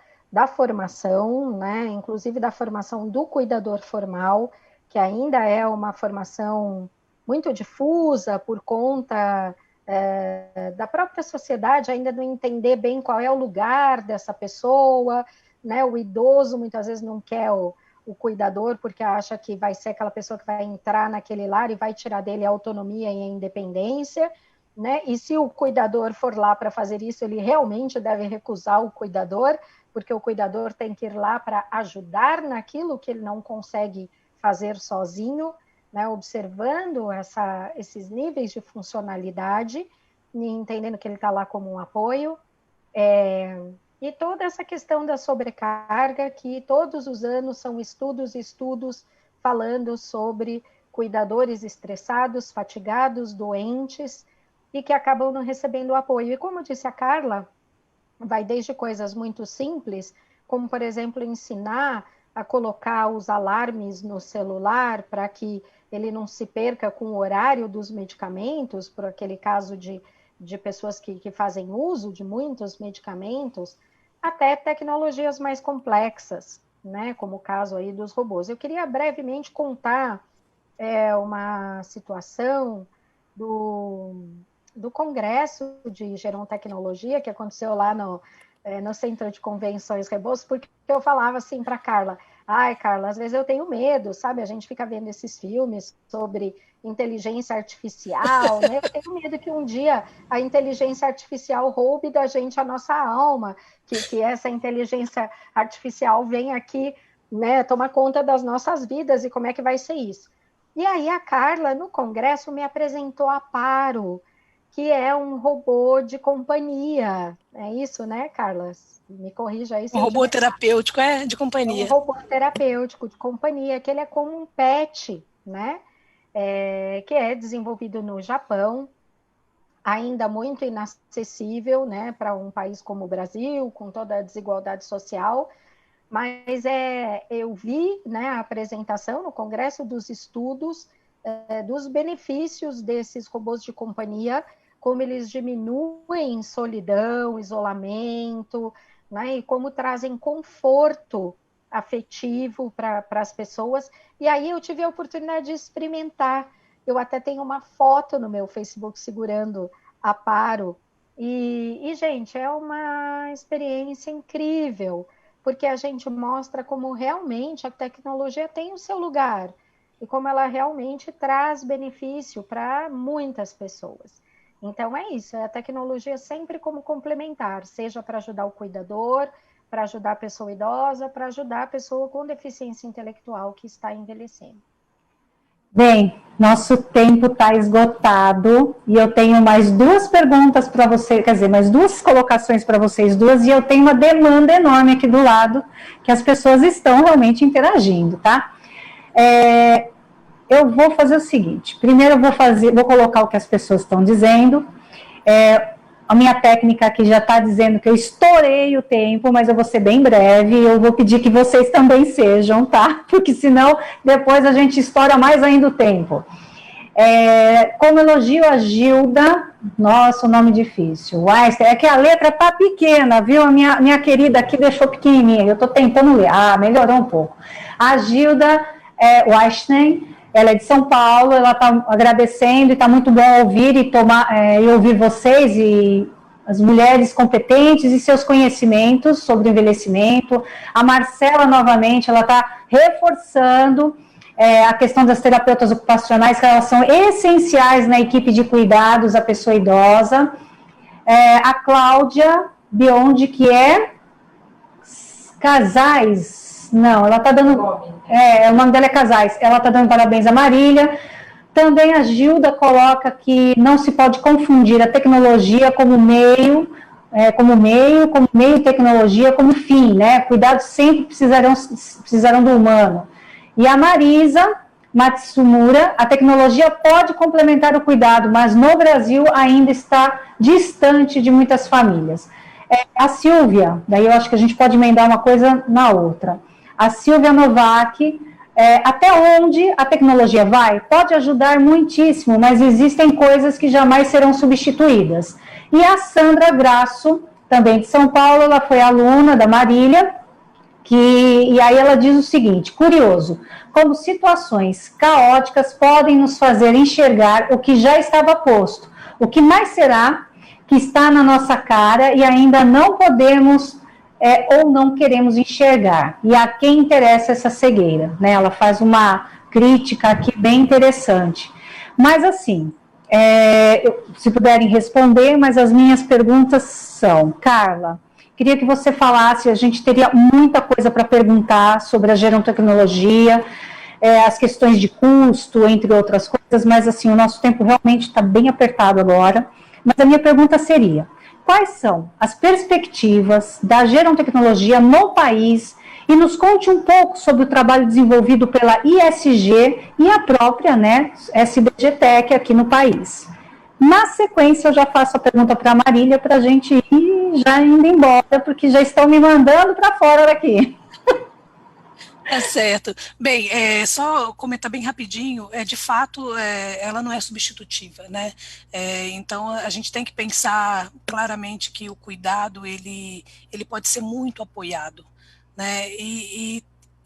formação, né, inclusive da formação do cuidador formal, que ainda é uma formação muito difusa por conta da própria sociedade, ainda não entender bem qual é o lugar dessa pessoa, né, o idoso muitas vezes não quer o cuidador, porque acha que vai ser aquela pessoa que vai entrar naquele lar e vai tirar dele a autonomia e a independência, né? E se o cuidador for lá para fazer isso, ele realmente deve recusar o cuidador, porque o cuidador tem que ir lá para ajudar naquilo que ele não consegue fazer sozinho, né? Observando esses níveis de funcionalidade e entendendo que ele está lá como um apoio. E toda essa questão da sobrecarga, que todos os anos são estudos falando sobre cuidadores estressados, fatigados, doentes, e que acabam não recebendo apoio. E como disse a Carla, vai desde coisas muito simples, como, por exemplo, ensinar a colocar os alarmes no celular para que ele não se perca com o horário dos medicamentos, por aquele caso de pessoas que fazem uso de muitos medicamentos, até tecnologias mais complexas, né, como o caso aí dos robôs. Eu queria brevemente contar uma situação do Congresso de Gerontecnologia, que aconteceu lá no Centro de Convenções Rebouças, porque eu falava assim para Carla, Carla, às vezes eu tenho medo, sabe? A gente fica vendo esses filmes sobre inteligência artificial, né? Eu tenho medo que um dia a inteligência artificial roube da gente a nossa alma, que essa inteligência artificial venha aqui, né, tomar conta das nossas vidas, e como é que vai ser isso? E aí a Carla, no Congresso, me apresentou a Paro, que é um robô de companhia. É isso, né, Carla? Me corrija aí. Um robô terapêutico, de companhia. Um robô terapêutico de companhia, que ele é como um pet, né? Que é desenvolvido no Japão, ainda muito inacessível, né, para um país como o Brasil, com toda a desigualdade social. Mas eu vi, né, a apresentação no Congresso dos Estudos dos benefícios desses robôs de companhia, como eles diminuem solidão, isolamento, né, e como trazem conforto afetivo para as pessoas. E aí eu tive a oportunidade de experimentar. Eu até tenho uma foto no meu Facebook segurando a Paro. E gente, é uma experiência incrível, porque a gente mostra como realmente a tecnologia tem o seu lugar e como ela realmente traz benefício para muitas pessoas. Então é isso, a tecnologia sempre como complementar, seja para ajudar o cuidador, para ajudar a pessoa idosa, para ajudar a pessoa com deficiência intelectual que está envelhecendo. Bem, nosso tempo está esgotado e eu tenho mais duas perguntas para você, quer dizer, mais duas colocações para vocês duas, e eu tenho uma demanda enorme aqui do lado, que as pessoas estão realmente interagindo, tá? Eu vou fazer o seguinte, primeiro eu vou colocar o que as pessoas estão dizendo, a minha técnica aqui já está dizendo que eu estourei o tempo, mas eu vou ser bem breve, e eu vou pedir que vocês também sejam, tá? Porque senão depois a gente estoura mais ainda o tempo. Como elogio a Gilda, nossa, o nome difícil, Weinstein, é que a letra tá pequena, viu? A minha querida aqui deixou pequenininha, eu tô tentando ler, melhorou um pouco. A Gilda Weinstein, ela é de São Paulo, ela está agradecendo e está muito bom ouvir e ouvir vocês e as mulheres competentes e seus conhecimentos sobre envelhecimento. A Marcela, novamente, ela está reforçando a questão das terapeutas ocupacionais, que elas são essenciais na equipe de cuidados à pessoa idosa. A Cláudia Biondi, que é Casais. Não, ela está dando... o nome dela é Casais. Ela está dando parabéns a Marília. Também a Gilda coloca que não se pode confundir a tecnologia como meio tecnologia como fim, né? Cuidados sempre precisarão do humano. E a Marisa Matsumura, a tecnologia pode complementar o cuidado, mas no Brasil ainda está distante de muitas famílias. A Silvia, daí eu acho que a gente pode emendar uma coisa na outra. A Silvia Novak, até onde a tecnologia vai? Pode ajudar muitíssimo, mas existem coisas que jamais serão substituídas. E a Sandra Grasso, também de São Paulo, ela foi aluna da Marília, e aí ela diz o seguinte, curioso, como situações caóticas podem nos fazer enxergar o que já estava posto. O que mais será que está na nossa cara e ainda não podemos ou não queremos enxergar? E a quem interessa essa cegueira? Né? Ela faz uma crítica aqui bem interessante. Mas assim, se puderem responder, mas as minhas perguntas são, Carla, queria que você falasse, a gente teria muita coisa para perguntar sobre a gerontecnologia, as questões de custo, entre outras coisas, mas assim, o nosso tempo realmente está bem apertado agora. Mas a minha pergunta seria, quais são as perspectivas da gerontecnologia no país? E nos conte um pouco sobre o trabalho desenvolvido pela ISG e a própria, né, SBGTech aqui no país. Na sequência, eu já faço a pergunta para a Marília, para a gente ir já indo embora, porque já estão me mandando para fora daqui. É certo. Bem, só comentar bem rapidinho, de fato, ela não é substitutiva, né? Então, a gente tem que pensar claramente que o cuidado, ele pode ser muito apoiado, né? E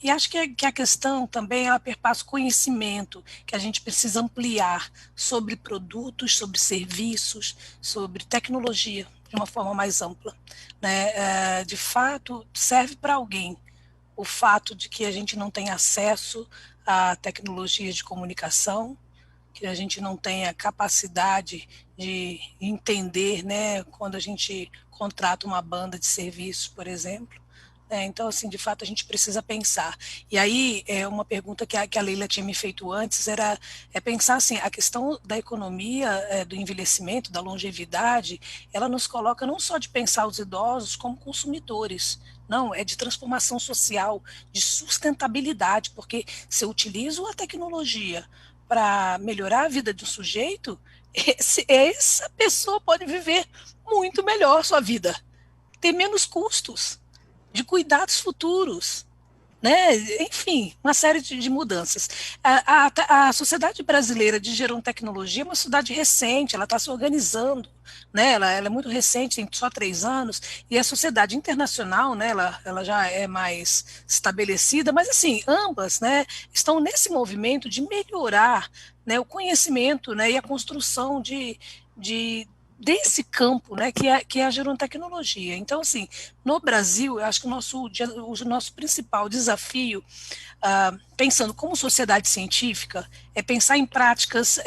acho que a questão também, ela perpassa o conhecimento, que a gente precisa ampliar sobre produtos, sobre serviços, sobre tecnologia, de uma forma mais ampla, né? De fato, serve para alguém o fato de que a gente não tem acesso a tecnologias de comunicação, que a gente não tenha capacidade de entender, né, quando a gente contrata uma banda de serviços, por exemplo. Então, assim, de fato, a gente precisa pensar. E aí, uma pergunta que a Leila tinha me feito antes é pensar, assim, a questão da economia, do envelhecimento, da longevidade, ela nos coloca não só de pensar os idosos como consumidores, não, é de transformação social, de sustentabilidade, porque se eu utilizo a tecnologia para melhorar a vida de um sujeito, essa pessoa pode viver muito melhor sua vida, ter menos custos de cuidados futuros, né? Enfim, uma série de mudanças. A Sociedade Brasileira de Gerontecnologia é uma sociedade recente, ela está se organizando, né? Ela é muito recente, tem só 3 anos, e a Sociedade Internacional, né? Ela já é mais estabelecida, mas assim, ambas, né, estão nesse movimento de melhorar, né, o conhecimento, né, e a construção desse campo, né, que é a gerontecnologia. Então, assim, no Brasil, eu acho que o nosso principal desafio, pensando como sociedade científica, é pensar em práticas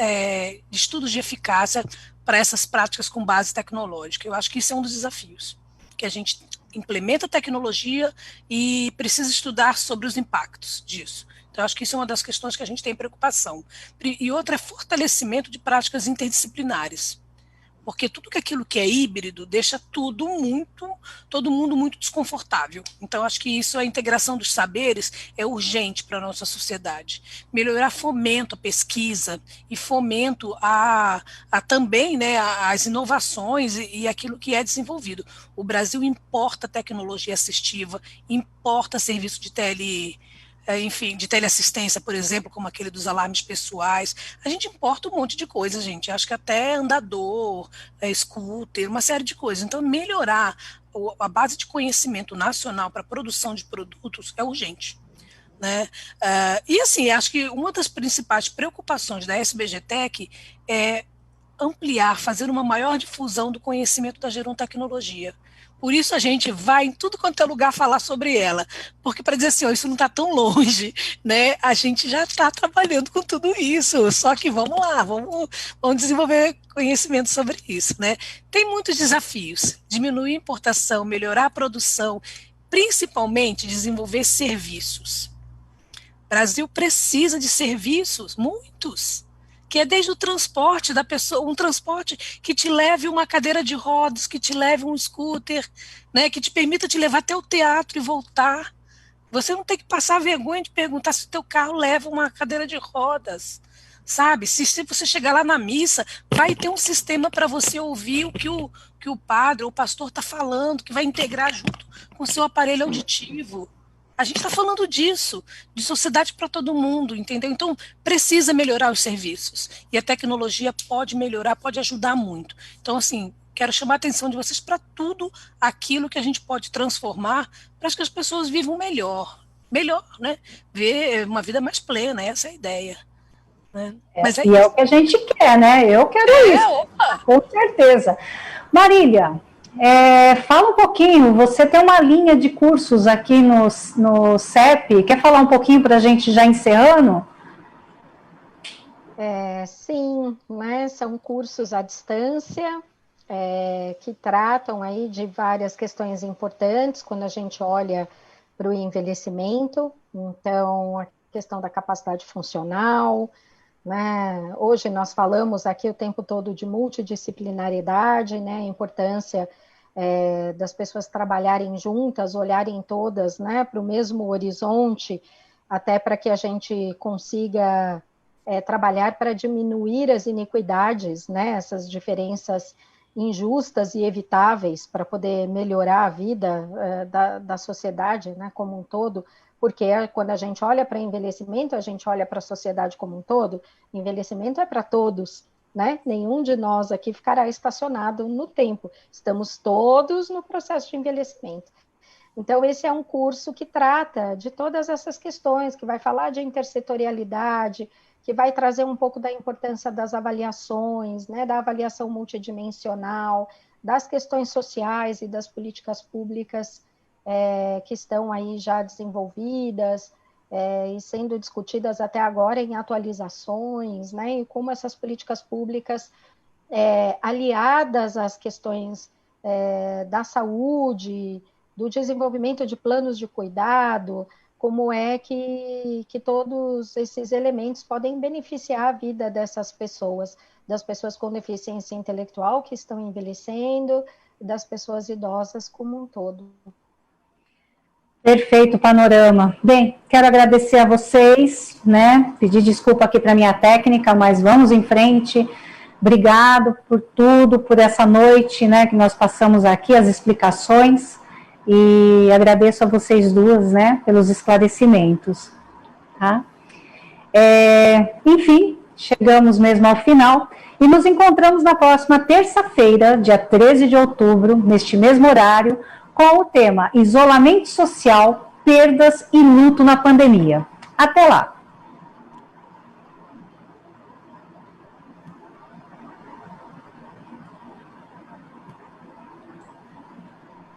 de estudos de eficácia para essas práticas com base tecnológica. Eu acho que isso é um dos desafios, que a gente implementa tecnologia e precisa estudar sobre os impactos disso. Então, eu acho que isso é uma das questões que a gente tem preocupação. E outra é fortalecimento de práticas interdisciplinares, porque tudo aquilo que é híbrido deixa todo mundo muito desconfortável. Então, acho que isso, a integração dos saberes é urgente para a nossa sociedade. Melhorar fomento à pesquisa e fomento a também, né, as inovações e aquilo que é desenvolvido. O Brasil importa tecnologia assistiva, importa serviço de enfim, de teleassistência, por exemplo, como aquele dos alarmes pessoais. A gente importa um monte de coisa, gente. Acho que até andador, scooter, uma série de coisas. Então, melhorar a base de conhecimento nacional para a produção de produtos é urgente, né? E assim, acho que uma das principais preocupações da SBGTech é ampliar, fazer uma maior difusão do conhecimento da gerontecnologia. Por isso a gente vai em tudo quanto é lugar falar sobre ela, porque para dizer assim, isso não está tão longe, né? A gente já está trabalhando com tudo isso, só que vamos lá, vamos desenvolver conhecimento sobre isso, né? Tem muitos desafios, diminuir a importação, melhorar a produção, principalmente desenvolver serviços. O Brasil precisa de serviços, muitos, que é desde o transporte da pessoa, um transporte que te leve uma cadeira de rodas, que te leve um scooter, né, que te permita te levar até o teatro e voltar. Você não tem que passar vergonha de perguntar se o teu carro leva uma cadeira de rodas, sabe? Se você chegar lá na missa, vai ter um sistema para você ouvir o que o padre ou o pastor está falando, que vai integrar junto com o seu aparelho auditivo. A gente está falando disso, de sociedade para todo mundo, entendeu? Então, precisa melhorar os serviços. E a tecnologia pode melhorar, pode ajudar muito. Então, assim, quero chamar a atenção de vocês para tudo aquilo que a gente pode transformar para que as pessoas vivam melhor, né? Ver uma vida mais plena, essa é a ideia. Né? Mas é o que a gente quer, né? Eu quero isso, opa. Com certeza. Marília, fala um pouquinho, você tem uma linha de cursos aqui no CEP, quer falar um pouquinho para a gente já encerrando? Sim, né? São cursos à distância, que tratam aí de várias questões importantes quando a gente olha para o envelhecimento. Então, a questão da capacidade funcional, né? Hoje nós falamos aqui o tempo todo de multidisciplinaridade, né? A importância das pessoas trabalharem juntas, olharem todas, né, para o mesmo horizonte, até para que a gente consiga trabalhar para diminuir as iniquidades, né, essas diferenças injustas e evitáveis, para poder melhorar a vida da sociedade, né, como um todo, porque quando a gente olha para envelhecimento, a gente olha para a sociedade como um todo, envelhecimento é para todos, né? Nenhum de nós aqui ficará estacionado no tempo, estamos todos no processo de envelhecimento. Então, esse é um curso que trata de todas essas questões, que vai falar de intersetorialidade, que vai trazer um pouco da importância das avaliações, né, da avaliação multidimensional, das questões sociais e das políticas públicas que estão aí já desenvolvidas e sendo discutidas até agora em atualizações, né, e como essas políticas públicas aliadas às questões da saúde, do desenvolvimento de planos de cuidado, como é que todos esses elementos podem beneficiar a vida dessas pessoas, das pessoas com deficiência intelectual que estão envelhecendo, das pessoas idosas como um todo. Perfeito panorama. Bem, quero agradecer a vocês, né? Pedir desculpa aqui para minha técnica, mas vamos em frente. Obrigado por tudo, por essa noite, né, que nós passamos aqui, as explicações, e agradeço a vocês duas, né, pelos esclarecimentos. Tá? Enfim, chegamos mesmo ao final e nos encontramos na próxima terça-feira, dia 13 de outubro, neste mesmo horário, com o tema Isolamento Social, Perdas e Luto na Pandemia. Até lá!